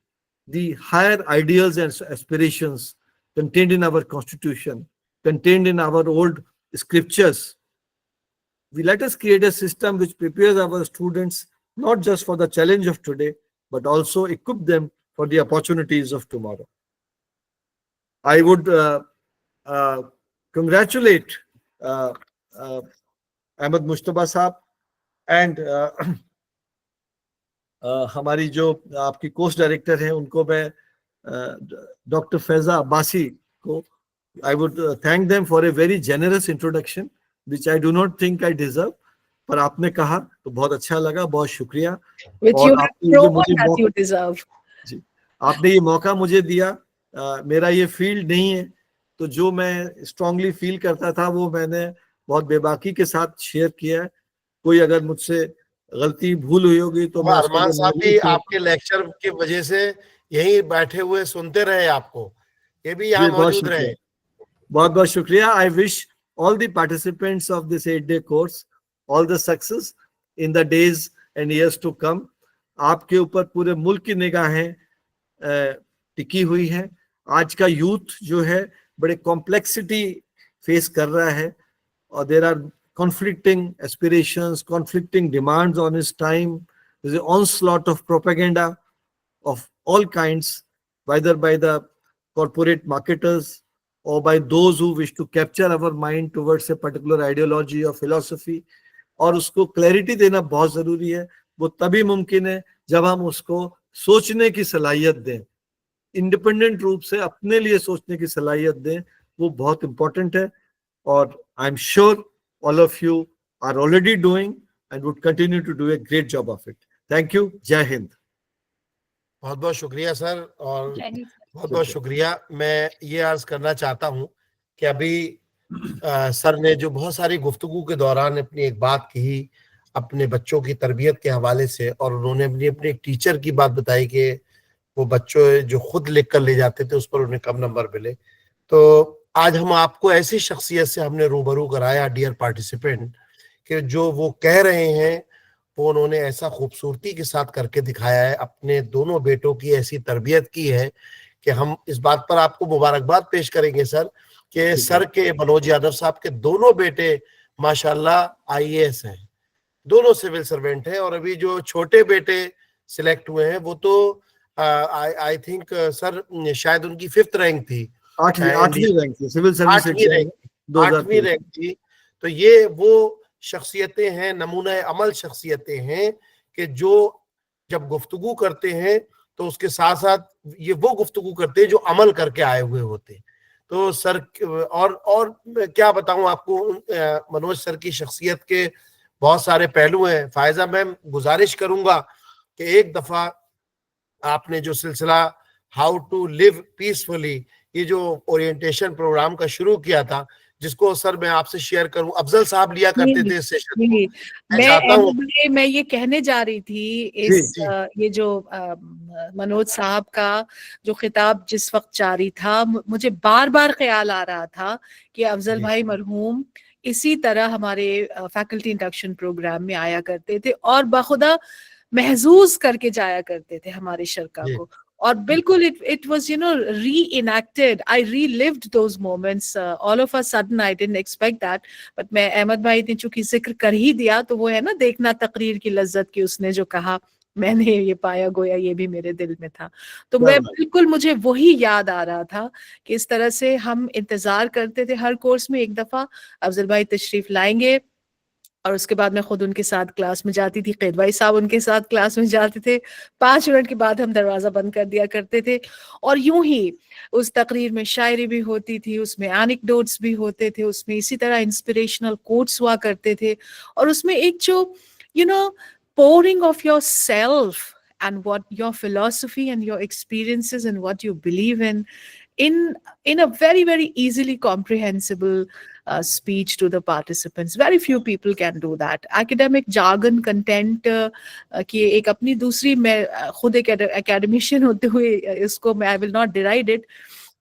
the higher ideals and aspirations contained in our constitution, contained in our old scriptures. Let us create a system which prepares our students not just for the challenge of today, but also equip them for the opportunities of tomorrow. I would congratulate Ahmed Mushtaba Saab and हमारी जो आपकी course director हैं उनको मैं Dr. Faiza Abbasi ko, I would thank them for a very generous introduction, which I do not think I deserve. पर आपने कहा तो बहुत अच्छा लगा, बहुत शुक्रिया। Which और you have आपने जो मुझे proven that you मौका, deserve. जी, आपने ये मौका मुझे दिया। मेरा ये फील्ड नहीं है, तो जो मैं स्ट्रांगली फील करता था वो मैंने बहुत बेबाकी के साथ शेयर किया है। कोई अगर मुझसे गलती भूल हुई होगी तो मैं उसके अरमान लिए साहब भी आपके लेक्चर की वजह से यहीं बैठे हुए सुनते रहे आपको, ये भी यहाँ बहुत मौजूद शुक्रिया, रहे। बहुत बहुत शुक्रिया। I wish all the participants of this 8-day course all the success in the days and years to come. आपके ऊपर पूरे मुल्क की निगाहें टिकी हुई हैं। आज का यूथ जो है बड़े कॉम्प्लेक्सिटी फेस कर रहा है, और there are conflicting aspirations, conflicting demands on his time. There's an onslaught of propaganda of all kinds, whether by the corporate marketers or by those who wish to capture our mind towards a particular ideology or philosophy. और उसको clarity देना बहुत जरूरी है। वो तभी मुमकिन है जब हम उसको सोचने की सलाहियत दें, इंडिपेंडेंट रूप से अपने लिए सोचने की सलाहियत दें, वो बहुत इंपॉर्टेंट है। और I am sure all of you are already doing and would continue to do a great job of it. Thank you. Jai Hind. बहुत बहुत शुक्रिया सर, और Jai Hind. बहुत बहुत शुक्रिया। मैं ये अर्ज करना चाहता हूँ कि अभी सर ने जो बहुत सारी गुफ्तगू के दौरान अपनी एक बात कही अपने बच्चों की तरबियत के हवाले से, और उन्होंने अपने एक टीचर की बात बताई कि वो बच्चों जो खुद लिख कर ले जाते थे उस पर उन्हें कम नंबर मिले। तो आज हम आपको ऐसी शख्सियत से हमने रूबरू कराया डियर पार्टिसिपेंट, कि जो वो कह रहे हैं वो उन्होंने ऐसा खूबसूरती के साथ करके दिखाया है। अपने दोनों बेटों की ऐसी तरबियत की है कि हम इस बात पर आपको मुबारकबाद पेश करेंगे सर, कि सर के मनोज यादव साहब के दोनों बेटे माशाल्लाह IAS हैं, दोनों सिविल सर्वेंट हैं। और अभी जो छोटे बेटे सिलेक्ट हुए हैं वो तो आई थिंक सर शायद उनकी 5th रैंक थी, 8वीं रैंक थी सिविल सर्विस एग्जाम 8वीं रैंक थी। तो ये वो शख्सियतें हैं, नमूना अमल शख्सियतें हैं कि जो जब गुफ्तगू करते हैं तो उसके साथ साथ ये वो गुफ्तगू करते हैं जो अमल करके आए हुए होते हैं। तो सर और मैं क्या बताऊं आपको, मनोज सर की शख्सियत के बहुत सारे पहलू हैं। फायजा मैम, गुजारिश करूंगा कि एक दफा आपने जो सिलसिला हाउ टू लिव पीसफुली, ये जो ओरिएंटेशन प्रोग्राम का शुरू किया था, जिसको सर मैं आपसे शेयर करूं, अफजल साहब लिया करते थे इस सेशन को। मैं चाहता हूं, मैं ये कहने जा रही थी इस ये जो मनोज साहब का जो खिताब जिस वक्त जारी था, मुझे बार बार ख्याल आ रहा था कि अफजल भाई मरहूम इसी तरह हमारे फैकल्टी इंडक्शन प्रोग्राम में आया करते थे और बखुदा महजूज करके जाया करते थे हमारे शरका को। और बिल्कुल it was reenacted. I relived those moments. All of a sudden I didn't expect that. But मैं अहमद भाई ने चूंकि जिक्र कर ही दिया तो वो है ना, देखना तकरीर की लज्जत की, उसने जो कहा मैंने ये पाया गोया ये भी मेरे दिल में था। तो मैं बिल्कुल, मुझे वही याद आ रहा था कि इस तरह से हम इंतजार करते थे हर कोर्स में एक दफा अफजल भाई तशरीफ लाएंगे, और उसके बाद मैं खुद उनके साथ क्लास में जाती थी, कैद भाई साहब उनके साथ क्लास में जाते थे, 5 मिनट के बाद हम दरवाजा बंद कर दिया करते थे। और यूं ही उस तकरीर में शायरी भी होती थी, उसमें एनेक्डोट्स भी होते थे, उसमें इसी तरह इंस्पिरेशनल कोट्स हुआ करते थे, और उसमें एक जो pouring of yourself and what your philosophy and your experiences and what you believe in a very very easily comprehensible speech to the participants. Very few people can do that. Academic jargon content की एक अपनी दूसरी, मैं खुद एक academician होते हुए इसको मैं I will not deride it,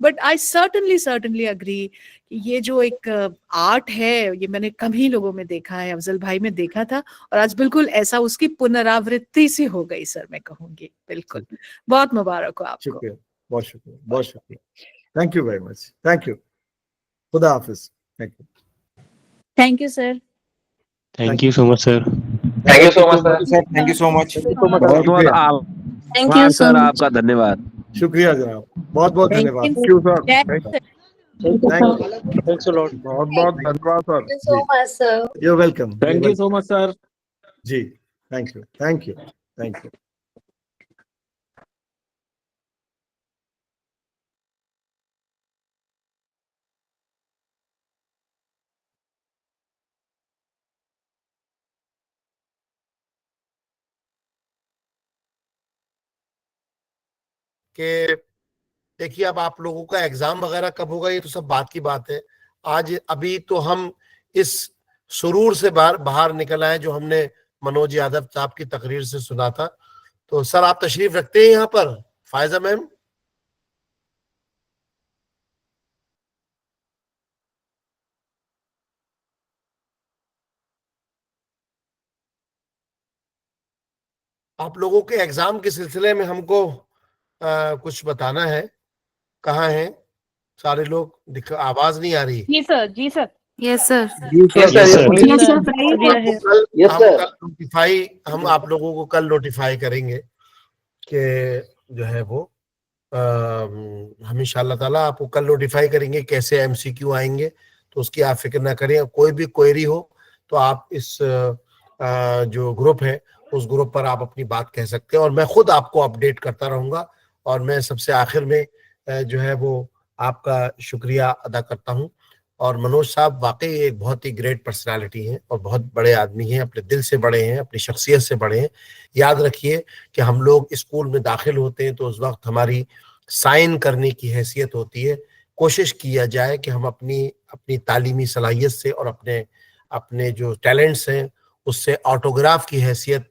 but I certainly agree कि ये जो एक आर्ट है ये मैंने कम ही लोगों में देखा है, अफजल भाई में देखा था, और आज बिल्कुल ऐसा उसकी पुनरावृत्ति सी हो गई सर, मैं कहूंगी। बिल्कुल, बहुत मुबारक हो आपको। शुक्रिया, बहुत शुक्रिया, बहुत शुक्रिया। Thank you very much, thank you, खुदा हाफिज, thank you, Thank you, sir. Thank you so much sir. Thank you so much sir, thank you so much, बहुत बहुत आभार सर, आपका धन्यवाद। शुक्रिया जनाब, बहुत बहुत धन्यवाद। Thank you, sir. Thanks a lot, बहुत बहुत धन्यवाद sir. Thank you so much, sir. You welcome, thank you so much sir. जी, thank you, thank you, thank you. कि देखिए अब आप लोगों का एग्जाम वगैरह कब होगा ये तो सब बात की बात है। आज अभी तो हम इस सुरूर से बाहर निकल आए जो हमने मनोज यादव साहब की तकरीर से सुना था। तो सर आप तशरीफ रखते हैं यहाँ पर, फायजा मैम? आप लोगों के एग्जाम के सिलसिले में हमको कुछ बताना है। कहाँ हैं सारे लोग? आवाज नहीं आ रही। जी सर, जी sir. Yes sir. Yes sir, हम आप लोगों को कल नोटिफाई करेंगे कि जो है वो हम इंशाअल्लाह ताला आपको कल नोटिफाई करेंगे कैसे एमसीक्यू आएंगे। तो उसकी आप फिक्र ना करें। कोई भी क्वेरी हो तो आप इस जो ग्रुप है उस ग्रुप पर आप अपनी बात कह सकते हैं और मैं खुद आपको अपडेट करता रहूंगा। और मैं सबसे आखिर में जो है वो आपका शुक्रिया अदा करता हूं। और मनोज साहब वाकई एक बहुत ही ग्रेट पर्सनालिटी हैं और बहुत बड़े आदमी हैं, अपने दिल से बड़े हैं, अपनी शख्सियत से बड़े हैं। याद रखिए कि हम लोग स्कूल में दाखिल होते हैं तो उस वक्त हमारी साइन करने की हैसियत होती है। कोशिश किया जाए कि हम अपनी तालीमी सलाहियत से और अपने जो टैलेंट्स हैं उससे ऑटोग्राफ की हैसियत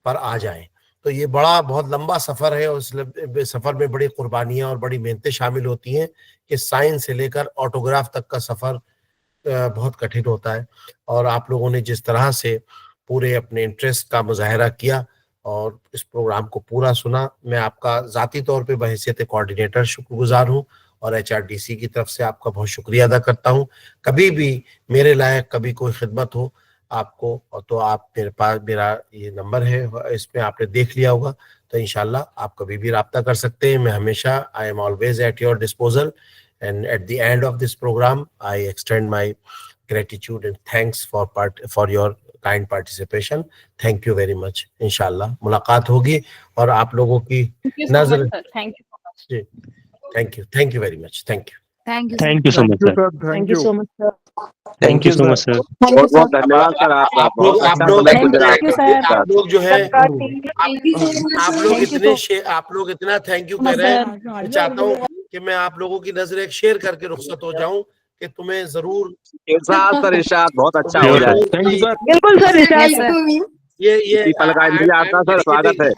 पर आ जाएं। तो ये बहुत लंबा सफ़र है और इस सफ़र में बड़ी कुर्बानियाँ और बड़ी मेहनतें शामिल होती हैं कि साइन से लेकर ऑटोग्राफ तक का सफ़र बहुत कठिन होता है। और आप लोगों ने जिस तरह से पूरे अपने इंटरेस्ट का मुजाहरा किया और इस प्रोग्राम को पूरा सुना, मैं आपका ज़ाती तौर पे बहैसियत कोऑर्डिनेटर शुक्रगुजार हूँ और एचआरडीसी की तरफ से आपका बहुत शुक्रिया अदा करता हूँ। कभी भी मेरे लायक कभी कोई खिदमत हो आपको तो आप मेरे पास, मेरा ये नंबर है, इसमें आपने देख लिया होगा, तो इंशाल्लाह आप कभी भी राब्ता कर सकते हैं। मैं हमेशा I am always at your disposal and at the end of this program I extend my gratitude and thanks for your kind participation. Thank you very much. इंशाल्लाह मुलाकात होगी और आप लोगों की नजर। Thank you so much. जी, thank you very much. Thank you. Thank you so much sir. Thank you so much sir. Thank you so much sir. बहुत बहुत धन्यवाद सर आपका। आप लोग आप लोग जो है आप लोग इतना थैंक यू कह रहे हैं, मैं चाहता हूँ कि मैं आप लोगों की नजर एक शेयर करके रुखसत हो जाऊं कि तुम्हें जरूर इरशाद सर, इरशाद बहुत अच्छा हो जाए। Thank you sir. बिल्कुल सर, ये पल का इंतजार था सर, स्वागत है।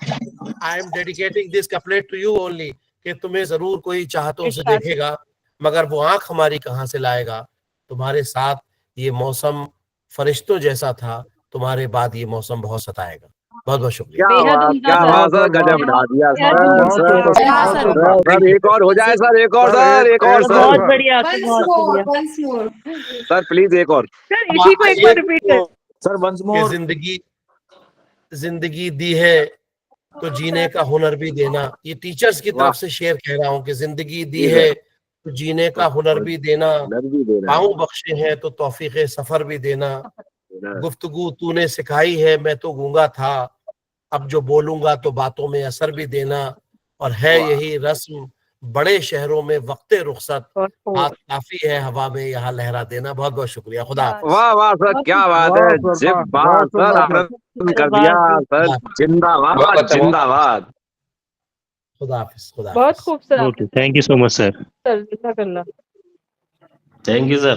I am dedicating this couplet to you only कि तुम्हें जरूर कोई चाहतों से देखेगा मगर वो आंख हमारी कहाँ से लाएगा। तुम्हारे साथ ये मौसम फरिश्तों जैसा था, तुम्हारे बाद ये मौसम बहुत सताएगा। बहुत बहुत शुक्रिया। क्या बात सर, गजब ढा दिया सर। एक और हो जाए सर, एक और सर, एक और सर। बहुत बढ़िया, बहुत बढ़िया सर, प्लीज एक और सर, इसी को एक बार रिपीट कर सर वंस मोर। जिंदगी दी है तो जीने का हुनर भी देना। ये टीचर्स की तरफ से शेर कह रहा हूँ कि जिंदगी दी है तो जीने का हुनर भी देना, पाँव बख्शे हैं तो तौफीक सफर भी देना। गुफ्तगू तूने सिखाई है मैं तो गूंगा था, अब जो बोलूंगा तो बातों में असर भी देना। और है यही रस्म बड़े शहरों में वक्ते रुखसत, बात काफी है हवा में यहाँ लहरा देना। बहुत बहुत शुक्रिया। खुदा हाफिज। वाह वाह सर, क्या बात है। जिब बात सर आनंद कर दिया सर। जिंदाबाद जिंदाबाद। खुदा हाफिज। खुदा बहुत खूबसूरत। Thank you so much sir. Sir, जज़ाकल्लाह। Thank you sir.